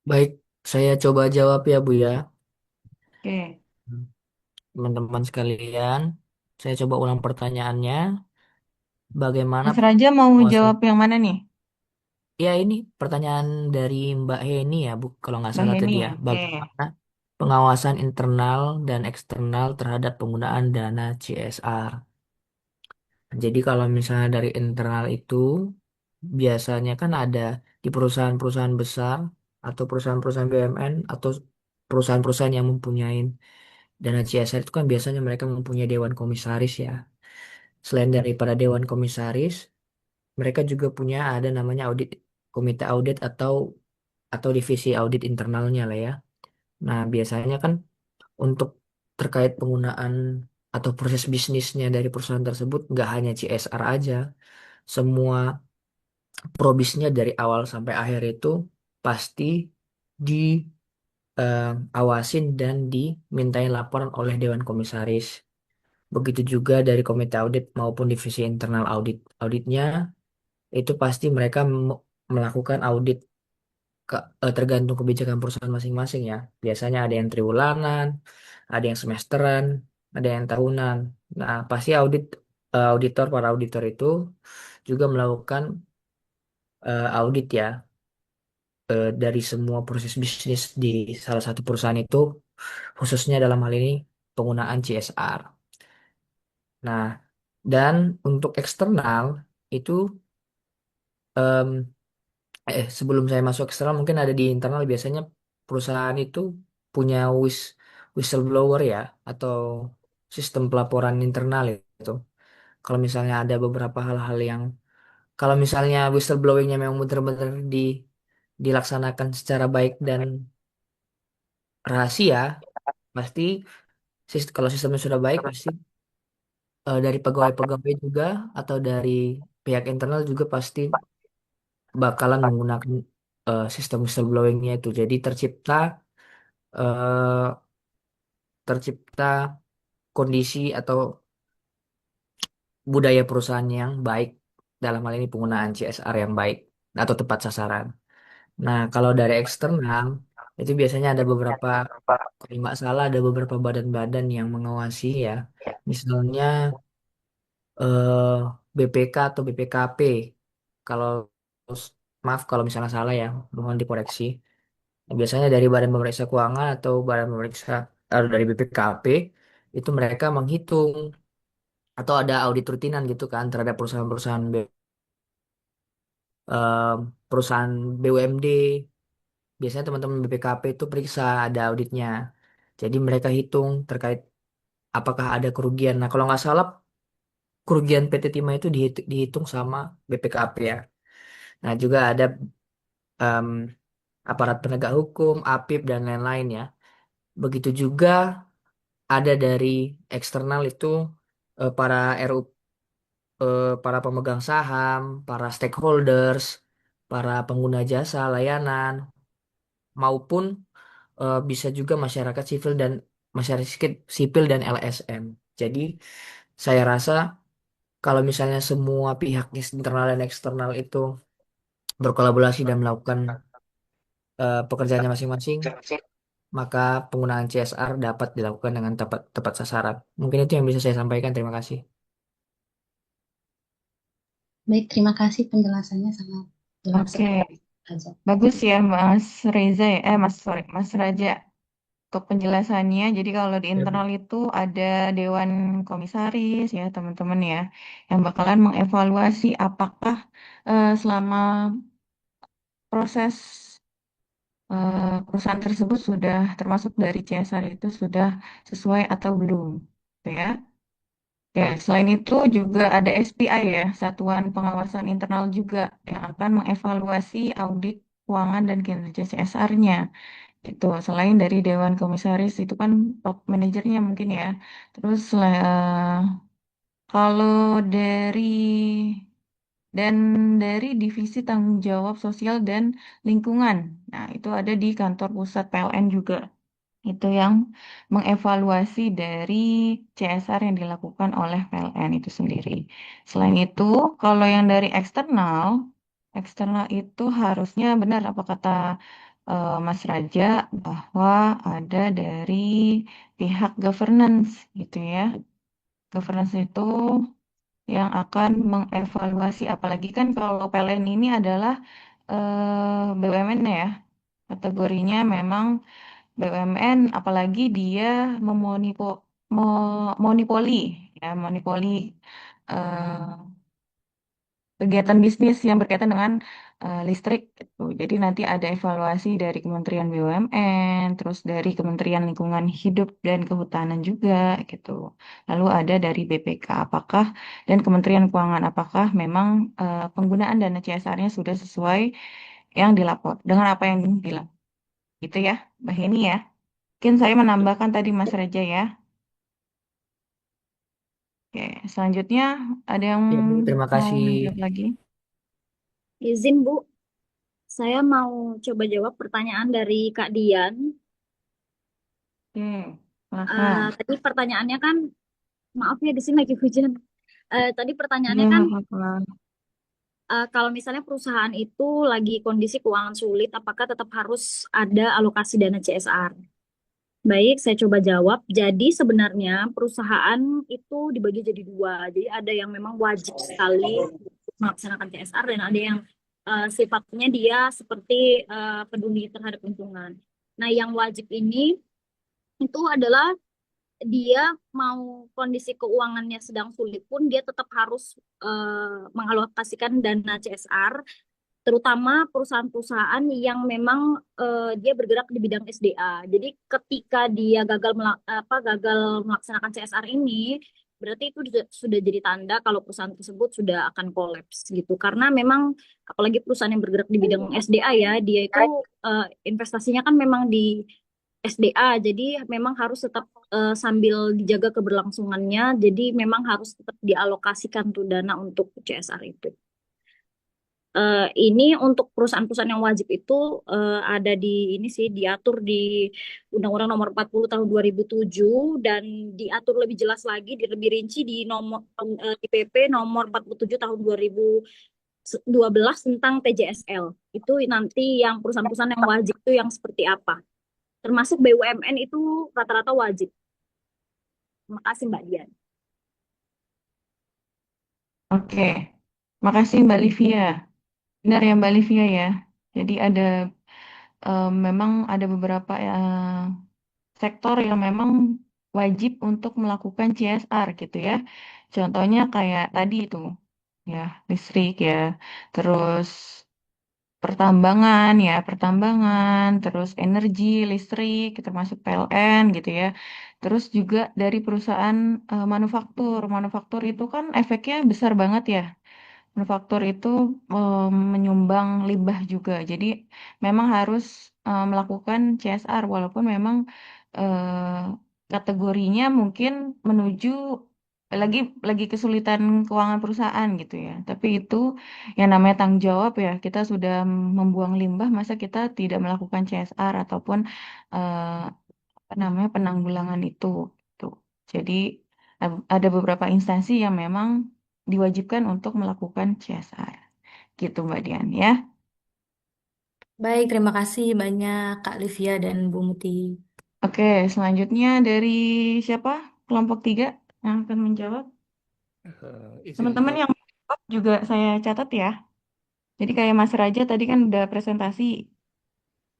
Baik, saya coba jawab ya Bu ya. Oke, Teman-teman sekalian, saya coba ulang pertanyaannya. bagaimana Mas Raja mau pengawasan. jawab yang mana nih? Ya ini pertanyaan dari Mbak Heni ya, Bu, kalau nggak Mbak salah tadi Heni, ya. oke. Bagaimana pengawasan internal dan eksternal terhadap penggunaan dana CSR. Jadi kalau misalnya dari internal itu biasanya kan ada di perusahaan-perusahaan besar atau perusahaan-perusahaan BUMN atau perusahaan-perusahaan yang mempunyai dana CSR itu kan biasanya mereka mempunyai dewan komisaris ya. Selain daripada dewan komisaris, mereka juga punya ada namanya audit komite audit atau divisi audit internalnya lah ya. Nah, biasanya kan untuk terkait penggunaan atau proses bisnisnya dari perusahaan tersebut nggak hanya CSR aja, semua probisnya dari awal sampai akhir itu pasti diawasin dan dimintain laporan oleh Dewan Komisaris. Begitu juga dari komite audit maupun divisi internal auditnya itu pasti mereka melakukan audit tergantung kebijakan perusahaan masing-masing ya. Biasanya ada yang triwulanan, ada yang semesteran, ada yang tahunan. Nah, pasti para auditor itu juga melakukan audit ya dari semua proses bisnis di salah satu perusahaan itu, khususnya dalam hal ini penggunaan CSR. Nah, dan untuk eksternal itu em, sebelum saya masuk eksternal mungkin ada di internal biasanya perusahaan itu punya whistleblower ya atau sistem pelaporan internal itu. Kalau misalnya ada beberapa hal-hal yang kalau misalnya whistleblowingnya memang benar-benar dilaksanakan secara baik dan rahasia, pasti kalau sistemnya sudah baik pasti dari pegawai-pegawai juga atau dari pihak internal juga pasti bakalan menggunakan sistem whistleblowingnya itu. Jadi eh, tercipta kondisi atau budaya perusahaan yang baik dalam hal ini penggunaan CSR yang baik atau tepat sasaran. Nah, kalau dari eksternal itu biasanya ada beberapa, kalau nggak salah ada beberapa badan-badan yang mengawasi ya. Misalnya eh, BPK atau BPKP. Kalau maaf kalau misalnya salah ya, mohon dikoreksi. Biasanya dari Badan Pemeriksa Keuangan atau Badan Pemeriksa dari BPKP itu mereka menghitung atau ada audit rutinan gitu kan terhadap eh, perusahaan BUMD. Biasanya teman-teman BPKP itu periksa ada auditnya. Jadi mereka hitung terkait apakah ada kerugian. Nah, kalau nggak salah kerugian PT Timah itu dihitung sama BPKP ya. Nah, juga ada em, aparat penegak hukum, APIP dan lain-lain ya. Begitu juga ada dari eksternal itu para para pemegang saham, para stakeholders, para pengguna jasa layanan, maupun bisa juga masyarakat sipil dan LSM. Jadi saya rasa kalau misalnya semua pihak internal dan eksternal itu berkolaborasi dan melakukan pekerjaannya masing-masing, maka penggunaan CSR dapat dilakukan dengan tepat tepat sasaran. Mungkin itu yang bisa saya sampaikan. Terima kasih. Baik, terima kasih penjelasannya sangat jelas Oke, sekali aja. bagus ya Mas Reza ya, Mas Raja untuk penjelasannya. Jadi kalau di Ya, internal itu ada Dewan Komisaris ya teman-teman ya, yang bakalan mengevaluasi apakah selama proses perusahaan tersebut sudah termasuk dari CSR itu sudah sesuai atau belum, gitu ya. Ya, selain itu juga ada SPI ya, Satuan Pengawasan Internal juga yang akan mengevaluasi audit keuangan dan kinerja CSR-nya. Itu selain dari Dewan Komisaris itu kan top manajernya mungkin ya. Terus kalau dari dan dari Divisi Tanggung Jawab Sosial dan Lingkungan. Nah, itu ada di kantor pusat PLN juga. Itu yang mengevaluasi dari CSR yang dilakukan oleh PLN itu sendiri. Selain itu, kalau yang dari eksternal, eksternal itu harusnya benar apa kata Mas Raja bahwa ada dari pihak governance gitu ya. Governance itu yang akan mengevaluasi, apalagi kan kalau PLN ini adalah BUMN ya, kategorinya memang BUMN, apalagi dia monopoli, ya, monopoli eh, kegiatan bisnis yang berkaitan dengan listrik gitu. Jadi nanti ada evaluasi dari Kementerian BUMN, terus dari Kementerian Lingkungan Hidup dan Kehutanan juga gitu. Lalu ada dari BPK apakah dan Kementerian Keuangan apakah memang penggunaan dana CSR-nya sudah sesuai yang dilapor dengan apa yang bilang gitu ya, Mbak Heni ya. Mungkin saya menambahkan tadi Mas Reja ya. Oke, selanjutnya ada yang Ya, Bu, terima mau kasih. menjawab lagi? Izin Bu, saya mau coba jawab pertanyaan dari Kak Dian. Oke, silakan. Tadi pertanyaannya kan, maaf ya di sini lagi hujan. Tadi Iya, pertanyaannya kan, nggak apa-apa. kalau misalnya perusahaan itu lagi kondisi keuangan sulit, apakah tetap harus ada alokasi dana CSR? Baik, saya coba jawab. Jadi sebenarnya perusahaan itu dibagi jadi dua. Jadi ada yang memang wajib sekali melaksanakan CSR dan ada yang sifatnya dia seperti peduli terhadap lingkungan. Nah, yang wajib ini itu adalah dia mau kondisi keuangannya sedang sulit pun dia tetap harus mengalokasikan dana CSR, terutama perusahaan-perusahaan yang memang dia bergerak di bidang SDA. Jadi ketika dia gagal melaksanakan CSR ini, berarti itu sudah jadi tanda kalau perusahaan tersebut sudah akan kolaps gitu. Karena memang apalagi perusahaan yang bergerak di bidang SDA ya, dia itu investasinya kan memang di SDA, jadi memang harus tetap sambil dijaga keberlangsungannya, jadi memang harus tetap dialokasikan tuh dana untuk CSR itu. Ini untuk perusahaan-perusahaan yang wajib itu ada di ini sih diatur di Undang-Undang Nomor 40 Tahun 2007 dan diatur lebih jelas lagi, lebih rinci di nomor di PP Nomor 47 Tahun 2012 tentang TJSL. Itu nanti yang perusahaan-perusahaan yang wajib itu yang seperti apa. Termasuk BUMN itu rata-rata wajib. Terima kasih Mbak Dian. Oke, makasih Mbak Livia. Benar ya Mbak Livia ya. Jadi ada memang ada beberapa sektor yang memang wajib untuk melakukan CSR gitu ya. Contohnya kayak tadi itu ya, listrik ya, terus pertambangan ya, pertambangan, terus energi, listrik, termasuk PLN gitu ya. Terus juga dari perusahaan manufaktur. Manufaktur itu kan efeknya besar banget ya. Manufaktur itu menyumbang limbah juga. Jadi memang harus melakukan CSR walaupun memang kategorinya mungkin menuju lagi lagi kesulitan keuangan perusahaan gitu ya. Tapi itu yang namanya tanggung jawab ya. Kita sudah membuang limbah, masa kita tidak melakukan CSR ataupun eh, apa namanya penanggulangan itu. Tuh. Jadi ada beberapa instansi yang memang diwajibkan untuk melakukan CSR. Gitu Mbak Dian ya. Baik, terima kasih banyak Kak Livia dan Bu Muti. Oke, selanjutnya dari siapa? Kelompok 3 yang akan menjawab. Izin Teman-teman Bu. yang menjawab juga saya catat ya. Jadi kayak Mas Raja tadi kan udah presentasi,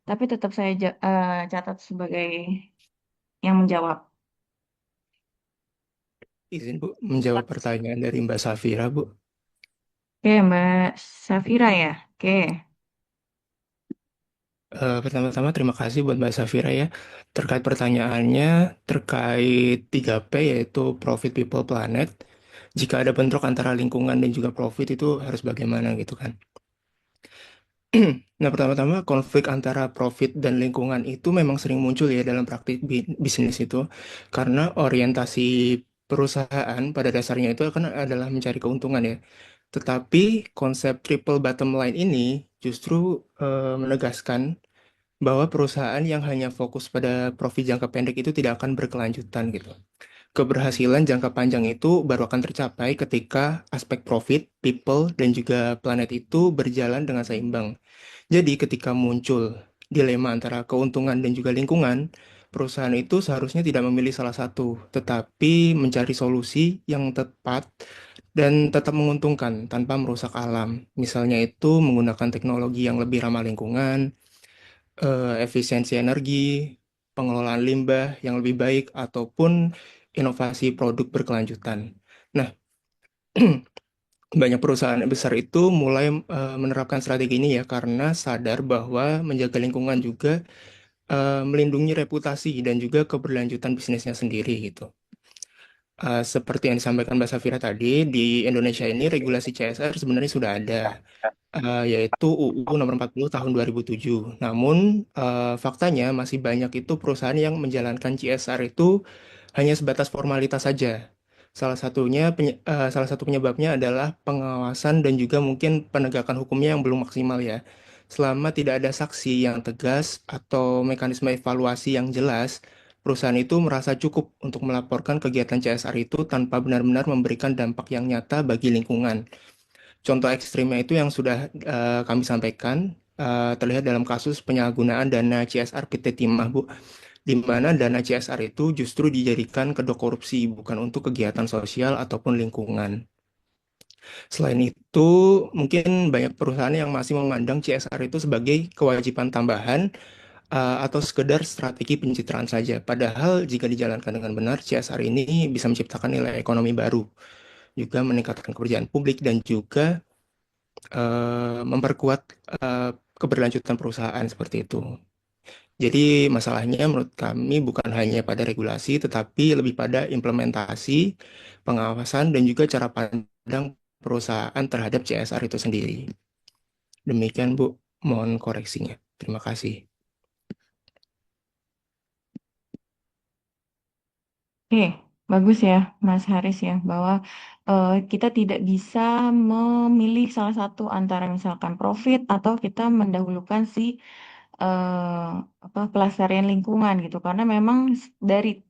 tapi tetap saya catat sebagai yang menjawab. Izin Bu menjawab pertanyaan dari Mbak Safira Bu. Oke, Mbak Safira ya. Oke. Pertama-tama terima kasih buat Mbak Safira ya. Terkait pertanyaannya terkait 3P yaitu Profit People Planet. Jika ada bentrok antara lingkungan dan juga profit itu harus bagaimana gitu kan. Nah, pertama-tama konflik antara profit dan lingkungan itu memang sering muncul ya dalam praktik bisnis itu. Karena orientasi perusahaan pada dasarnya itu kan adalah mencari keuntungan ya. Tetapi konsep triple bottom line ini justru menegaskan bahwa perusahaan yang hanya fokus pada profit jangka pendek itu tidak akan berkelanjutan gitu. Keberhasilan jangka panjang itu baru akan tercapai ketika aspek profit, people, dan juga planet itu berjalan dengan seimbang. Jadi ketika muncul dilema antara keuntungan dan juga lingkungan, perusahaan itu seharusnya tidak memilih salah satu, tetapi mencari solusi yang tepat dan tetap menguntungkan tanpa merusak alam. Misalnya itu menggunakan teknologi yang lebih ramah lingkungan, efisiensi energi, pengelolaan limbah yang lebih baik, ataupun inovasi produk berkelanjutan. Nah, banyak perusahaan besar itu mulai menerapkan strategi ini ya karena sadar bahwa menjaga lingkungan juga melindungi reputasi dan juga keberlanjutan bisnisnya sendiri gitu. Seperti yang disampaikan Mbak Safira tadi, di Indonesia ini regulasi CSR sebenarnya sudah ada, yaitu UU Nomor 40 Tahun 2007. Namun, faktanya masih banyak itu perusahaan yang menjalankan CSR itu hanya sebatas formalitas saja. Salah satu penyebabnya adalah pengawasan dan juga mungkin penegakan hukumnya yang belum maksimal ya. Selama tidak ada saksi yang tegas atau mekanisme evaluasi yang jelas, perusahaan itu merasa cukup untuk melaporkan kegiatan CSR itu tanpa benar-benar memberikan dampak yang nyata bagi lingkungan. Contoh ekstrimnya itu yang sudah kami sampaikan terlihat dalam kasus penyalahgunaan dana CSR PT Timah, Bu, di mana dana CSR itu justru dijadikan kedok korupsi, bukan untuk kegiatan sosial ataupun lingkungan. Selain itu, mungkin banyak perusahaan yang masih memandang CSR itu sebagai kewajiban tambahan atau sekedar strategi pencitraan saja. Padahal jika dijalankan dengan benar, CSR ini bisa menciptakan nilai ekonomi baru, juga meningkatkan kepercayaan publik dan juga memperkuat keberlanjutan perusahaan seperti itu. Jadi masalahnya menurut kami bukan hanya pada regulasi, tetapi lebih pada implementasi, pengawasan, dan juga cara pandang perusahaan terhadap CSR itu sendiri. Demikian Bu, mohon koreksinya. Terima kasih. Oke, bagus ya, Mas Haris ya, bahwa kita tidak bisa memilih salah satu antara misalkan profit atau kita mendahulukan si eh, pelestarian lingkungan gitu, karena memang dari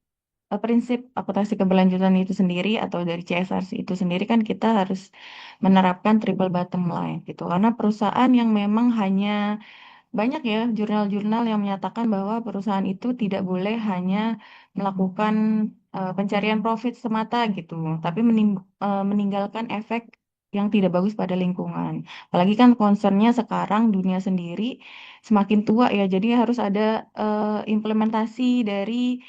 prinsip akuntansi keberlanjutan itu sendiri atau dari CSR itu sendiri kan kita harus menerapkan triple bottom line gitu, karena perusahaan yang memang hanya banyak ya jurnal-jurnal yang menyatakan bahwa perusahaan itu tidak boleh hanya melakukan pencarian profit semata gitu, tapi meninggalkan efek yang tidak bagus pada lingkungan. Apalagi kan concernnya sekarang dunia sendiri semakin tua ya, jadi harus ada implementasi dari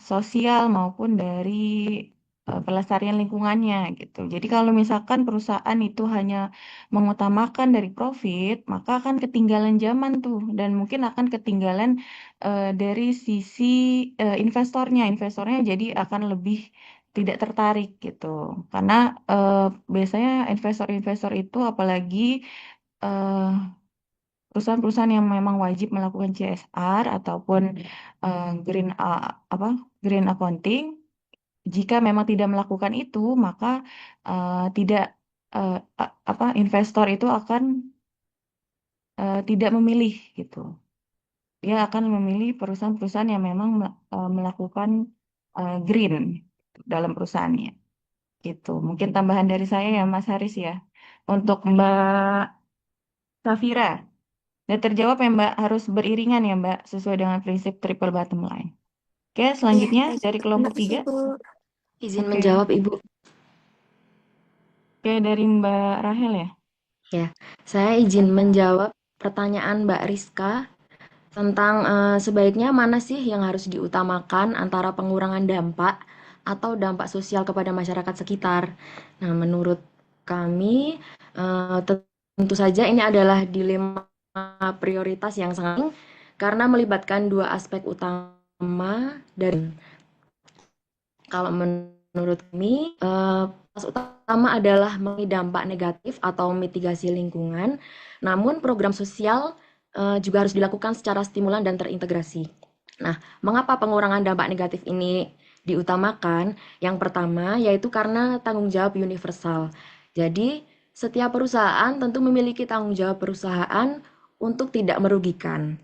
sosial maupun dari pelestarian lingkungannya gitu. Jadi kalau misalkan perusahaan itu hanya mengutamakan dari profit, maka akan ketinggalan zaman tuh dan mungkin akan ketinggalan dari sisi investornya. Investornya jadi akan lebih tidak tertarik gitu. Karena biasanya investor-investor itu apalagi eh, perusahaan-perusahaan yang memang wajib melakukan CSR ataupun green accounting, jika memang tidak melakukan itu, maka tidak investor itu akan tidak memilih gitu. Dia akan memilih perusahaan-perusahaan yang memang melakukan green dalam perusahaannya. Gitu. Mungkin tambahan dari saya ya Mas Haris ya. Untuk Mbak Safira, dan terjawab ya Mbak, harus beriringan ya Mbak, sesuai dengan prinsip triple bottom line. Oke, Iya, selanjutnya baik. dari Terima kelompok kasih, 3. Bu. Izin Oke. menjawab, Ibu. Oke, dari Mbak Rahel ya. Ya, saya izin menjawab pertanyaan Mbak Rizka tentang sebaiknya mana sih yang harus diutamakan antara pengurangan dampak atau dampak sosial kepada masyarakat sekitar. Nah, menurut kami tentu saja ini adalah dilema prioritas yang sangat penting karena melibatkan dua aspek utama dari kalau menurut kami utama adalah mengurangi dampak negatif atau mitigasi lingkungan, namun program sosial juga harus dilakukan secara stimulan dan terintegrasi. Nah, mengapa pengurangan dampak negatif ini diutamakan? Yang pertama yaitu karena tanggung jawab universal. Jadi, setiap perusahaan tentu memiliki tanggung jawab perusahaan untuk tidak merugikan.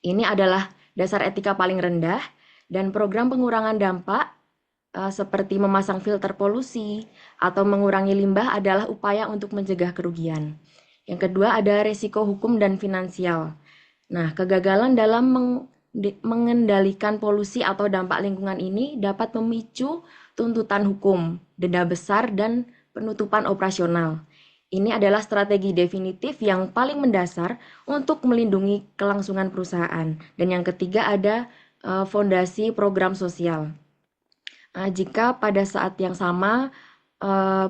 Ini adalah dasar etika paling rendah dan program pengurangan dampak seperti memasang filter polusi atau mengurangi limbah adalah upaya untuk mencegah kerugian. Yang kedua ada resiko hukum dan finansial. Nah, kegagalan dalam mengendalikan polusi atau dampak lingkungan ini dapat memicu tuntutan hukum, denda besar, dan penutupan operasional. Ini adalah strategi definitif yang paling mendasar untuk melindungi kelangsungan perusahaan. Dan yang ketiga ada fondasi program sosial. Jika pada saat yang sama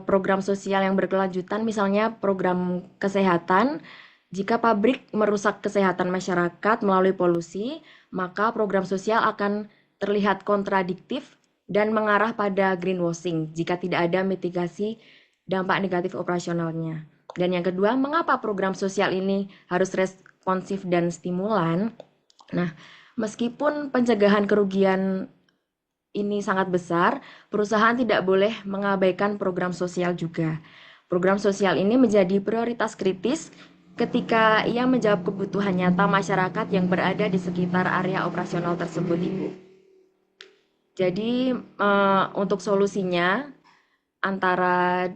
program sosial yang berkelanjutan, misalnya program kesehatan, jika pabrik merusak kesehatan masyarakat melalui polusi, maka program sosial akan terlihat kontradiktif dan mengarah pada greenwashing jika tidak ada mitigasi dampak negatif operasionalnya. Dan yang kedua, mengapa program sosial ini harus responsif dan stimulan? Nah, meskipun pencegahan kerugian ini sangat besar, perusahaan tidak boleh mengabaikan program sosial juga. Program sosial ini menjadi prioritas kritis ketika ia menjawab kebutuhan nyata masyarakat yang berada di sekitar area operasional tersebut, Ibu. Jadi untuk solusinya antara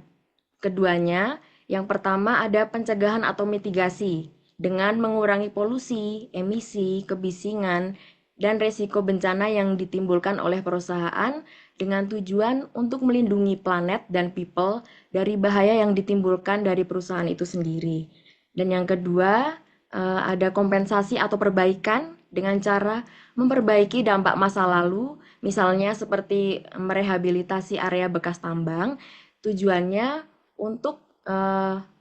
keduanya, yang pertama ada pencegahan atau mitigasi dengan mengurangi polusi, emisi, kebisingan, dan resiko bencana yang ditimbulkan oleh perusahaan dengan tujuan untuk melindungi planet dan people dari bahaya yang ditimbulkan dari perusahaan itu sendiri. Dan yang kedua, ada kompensasi atau perbaikan dengan cara memperbaiki dampak masa lalu, misalnya seperti merehabilitasi area bekas tambang, tujuannya untuk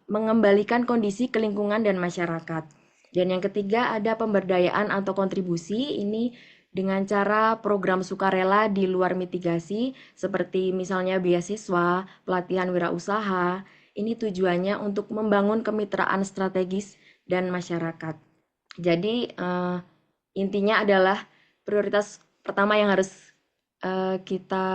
mengembalikan kondisi ke lingkungan dan masyarakat. Dan yang ketiga ada pemberdayaan atau kontribusi, ini dengan cara program sukarela di luar mitigasi seperti misalnya beasiswa, pelatihan wirausaha. Ini tujuannya untuk membangun kemitraan strategis dan masyarakat. Jadi intinya adalah prioritas pertama yang harus kita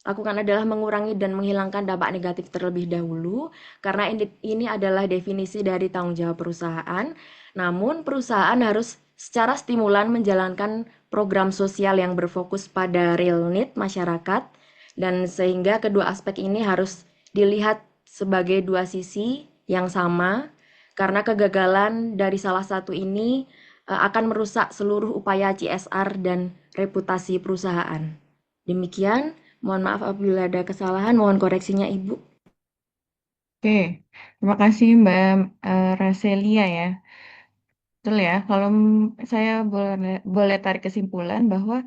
lakukan adalah mengurangi dan menghilangkan dampak negatif terlebih dahulu, karena ini adalah definisi dari tanggung jawab perusahaan. Namun perusahaan harus secara stimulan menjalankan program sosial yang berfokus pada real need masyarakat, dan sehingga kedua aspek ini harus dilihat sebagai dua sisi yang sama, karena kegagalan dari salah satu ini akan merusak seluruh upaya CSR dan reputasi perusahaan. Demikian. Mohon maaf apabila ada kesalahan, mohon koreksinya Ibu. Oke, terima kasih Mbak Raselia ya. Betul ya, kalau saya boleh tarik kesimpulan bahwa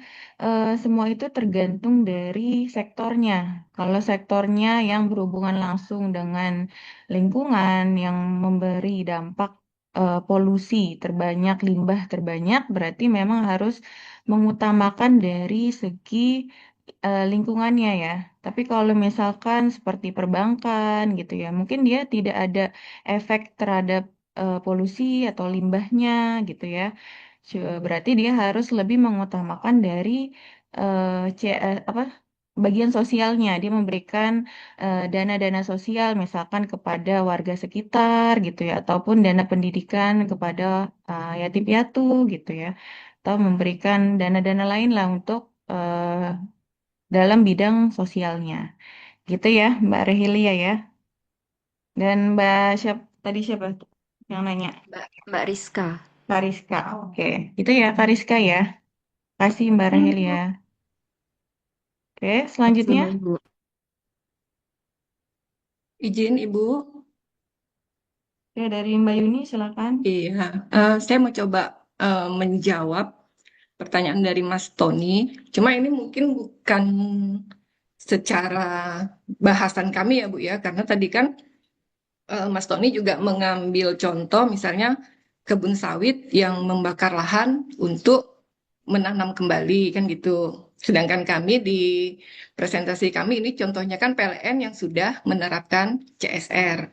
semua itu tergantung dari sektornya. Kalau sektornya yang berhubungan langsung dengan lingkungan, yang memberi dampak polusi terbanyak, limbah terbanyak, berarti memang harus mengutamakan dari segi lingkungannya ya. Tapi kalau misalkan seperti perbankan gitu ya, mungkin dia tidak ada efek terhadap polusi atau limbahnya gitu ya. Berarti dia harus lebih mengutamakan dari apa bagian sosialnya. Dia memberikan dana-dana sosial misalkan kepada warga sekitar gitu ya, ataupun dana pendidikan kepada yatim piatu gitu ya, atau memberikan dana-dana lain lah untuk dalam bidang sosialnya. Gitu ya, Mbak Rehilia ya. Dan tadi siapa yang nanya? Mbak Rizka. Kak Rizka, oke. Itu ya Kak Rizka ya. Kasih Mbak Rahel ya. Oke, selanjutnya. Sama Ibu. Izin Ibu. Oke, dari Mbak Yuni silakan. Iya, saya mau coba menjawab pertanyaan dari Mas Tony. Cuma ini mungkin bukan secara bahasan kami ya Bu ya, karena tadi kan Mas Tony juga mengambil contoh misalnya kebun sawit yang membakar lahan untuk menanam kembali kan gitu. Sedangkan kami di presentasi kami ini contohnya kan PLN yang sudah menerapkan CSR.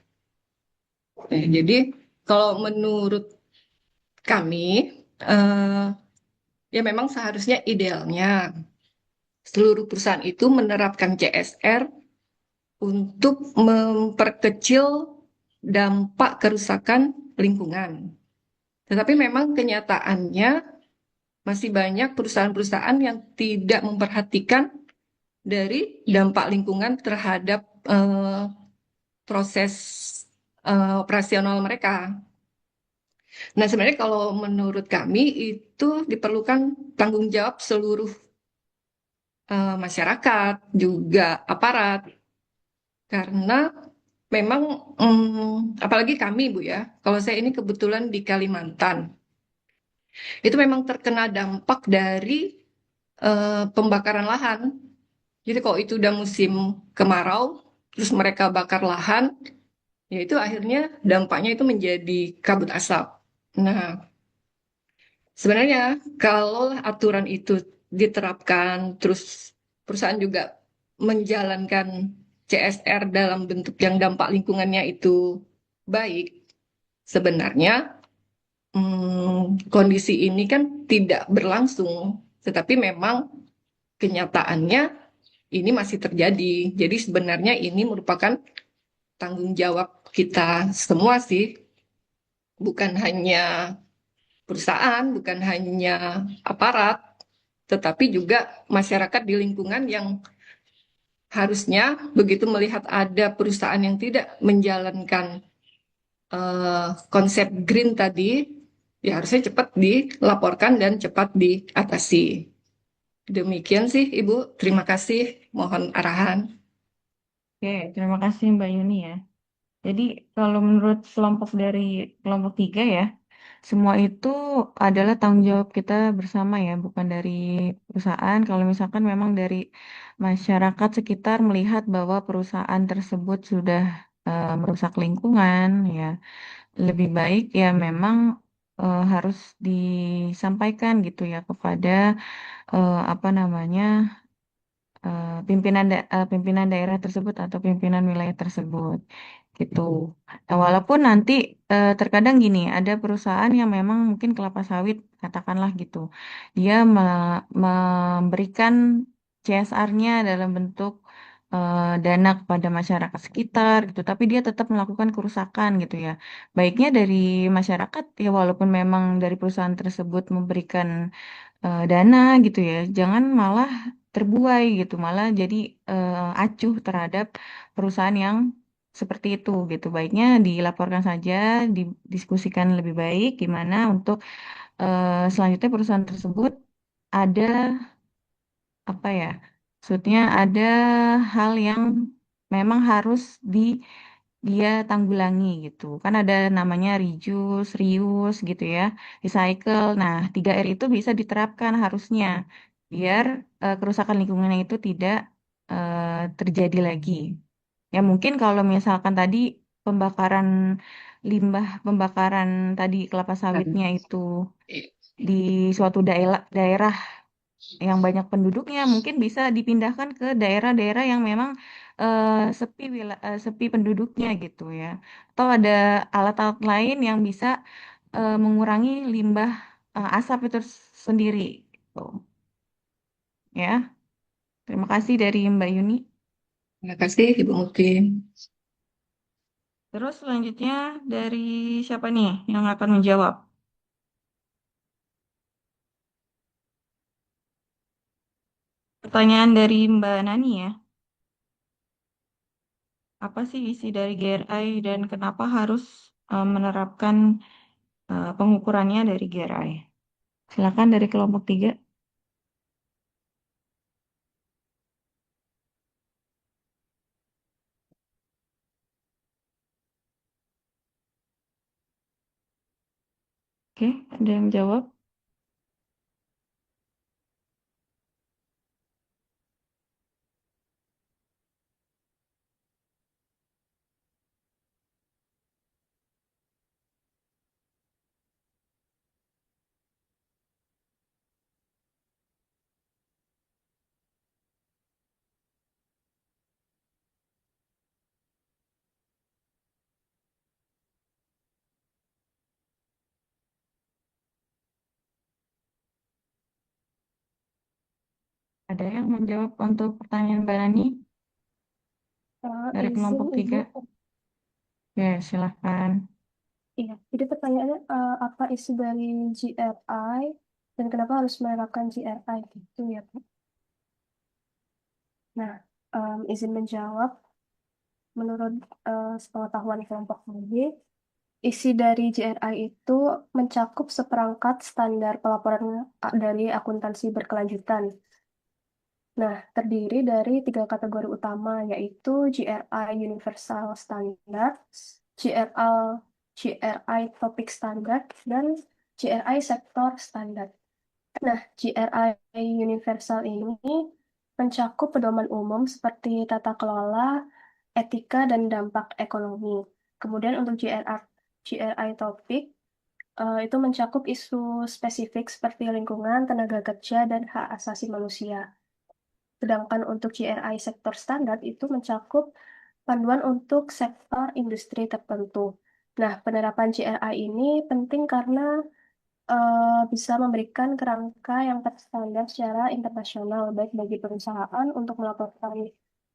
Jadi kalau menurut kami ya memang seharusnya idealnya seluruh perusahaan itu menerapkan CSR untuk memperkecil dampak kerusakan lingkungan. Tetapi memang kenyataannya masih banyak perusahaan-perusahaan yang tidak memperhatikan dari dampak lingkungan terhadap proses operasional mereka. Nah, sebenarnya kalau menurut kami itu diperlukan tanggung jawab seluruh masyarakat, juga aparat, karena memang apalagi kami Bu ya, kalau saya ini kebetulan di Kalimantan, itu memang terkena dampak dari pembakaran lahan. Jadi kalau itu udah musim kemarau, terus mereka bakar lahan, ya itu akhirnya dampaknya itu menjadi kabut asap. Nah, sebenarnya kalau aturan itu diterapkan, terus perusahaan juga menjalankan CSR dalam bentuk yang dampak lingkungannya itu baik, sebenarnya kondisi ini kan tidak berlangsung, tetapi memang kenyataannya ini masih terjadi. Jadi sebenarnya ini merupakan tanggung jawab kita semua sih, bukan hanya perusahaan, bukan hanya aparat, tetapi juga masyarakat di lingkungan yang harusnya begitu melihat ada perusahaan yang tidak menjalankan konsep green tadi, ya harusnya cepat dilaporkan dan cepat diatasi. Demikian sih, Ibu. Terima kasih. Mohon arahan. Oke, terima kasih Mbak Yuni ya. Jadi kalau menurut kelompok 3 ya, semua itu adalah tanggung jawab kita bersama ya, bukan dari perusahaan. Kalau misalkan memang dari masyarakat sekitar melihat bahwa perusahaan tersebut sudah merusak lingkungan ya, lebih baik ya memang harus disampaikan gitu ya kepada apa namanya pimpinan daerah tersebut atau pimpinan wilayah tersebut gitu. Nah, walaupun nanti terkadang gini, ada perusahaan yang memang mungkin kelapa sawit katakanlah gitu, dia memberikan CSR-nya dalam bentuk dana kepada masyarakat sekitar gitu, tapi dia tetap melakukan kerusakan gitu ya. Baiknya dari masyarakat ya walaupun memang dari perusahaan tersebut memberikan dana gitu ya, jangan malah terbuai gitu, malah jadi acuh terhadap perusahaan yang seperti itu gitu. Baiknya dilaporkan saja, didiskusikan lebih baik gimana untuk selanjutnya perusahaan tersebut ada apa ya, maksudnya ada hal yang memang harus dia tanggulangi gitu. Kan ada namanya reuse, reuse gitu ya, recycle. Nah, 3R itu bisa diterapkan harusnya biar kerusakan lingkungan itu tidak terjadi lagi. Ya mungkin kalau misalkan tadi pembakaran pembakaran tadi kelapa sawitnya itu di suatu daerah yang banyak penduduknya mungkin bisa dipindahkan ke daerah-daerah yang memang sepi penduduknya gitu ya. Atau ada alat-alat lain yang bisa mengurangi limbah asap itu sendiri gitu. Ya. Terima kasih dari Mbak Yuni. Terima kasih, Ibu Muti. Terus selanjutnya dari siapa nih yang akan menjawab? Pertanyaan dari Mbak Nani ya. Apa sih isi dari GRI dan kenapa harus menerapkan pengukurannya dari GRI? Silakan dari kelompok 3. Oke, ada yang jawab? Ada yang menjawab untuk pertanyaan Mbak Nani dari Izin kelompok 3? Ibu. Ya, silahkan. Iya, jadi pertanyaannya apa isi dari GRI dan kenapa harus menerapkan GRI gitu ya, Bu? Nah, izin menjawab, menurut sepengetahuan kelompok kami, Isi dari GRI itu mencakup seperangkat standar pelaporan dari akuntansi berkelanjutan. Nah, terdiri dari 3 kategori utama, yaitu GRI Universal Standard, GRI Topic Standard, dan GRI Sektor Standard. Nah, GRI Universal ini mencakup pedoman umum seperti tata kelola, etika, dan dampak ekonomi. Kemudian untuk GRI Topik, itu mencakup isu spesifik seperti lingkungan, tenaga kerja, dan hak asasi manusia. Sedangkan untuk GRI sektor standar itu mencakup panduan untuk sektor industri tertentu. Nah, penerapan GRI ini penting karena bisa memberikan kerangka yang terstandar secara internasional, baik bagi perusahaan untuk melaporkan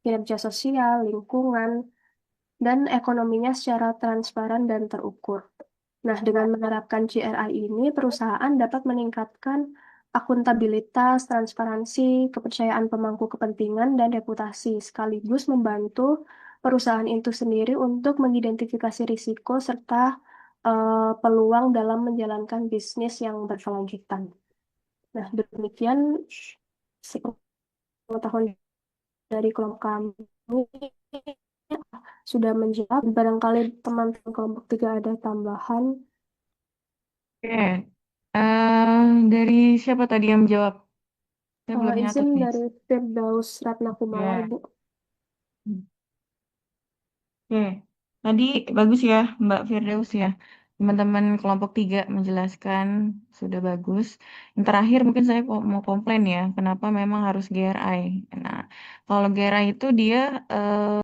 kinerja sosial, lingkungan, dan ekonominya secara transparan dan terukur. Nah, dengan menerapkan GRI ini, perusahaan dapat meningkatkan akuntabilitas, transparansi, kepercayaan pemangku kepentingan, dan reputasi, sekaligus membantu perusahaan itu sendiri untuk mengidentifikasi risiko serta peluang dalam menjalankan bisnis yang berkelanjutan. Nah, demikian pengetahuan dari kelompok kami sudah menjawab. Barangkali teman-teman kelompok 3 ada tambahan. Oke. Dari siapa tadi yang menjawab? Saya belum nyatet Izin nih. dari Firdaus Ratnakumala, Ya. Ibu. Oke. Tadi bagus ya, Mbak Firdaus ya. Teman-teman kelompok 3 menjelaskan sudah bagus. Yang terakhir mungkin saya mau komplain ya, kenapa memang harus GRI. Nah, kalau GRI itu dia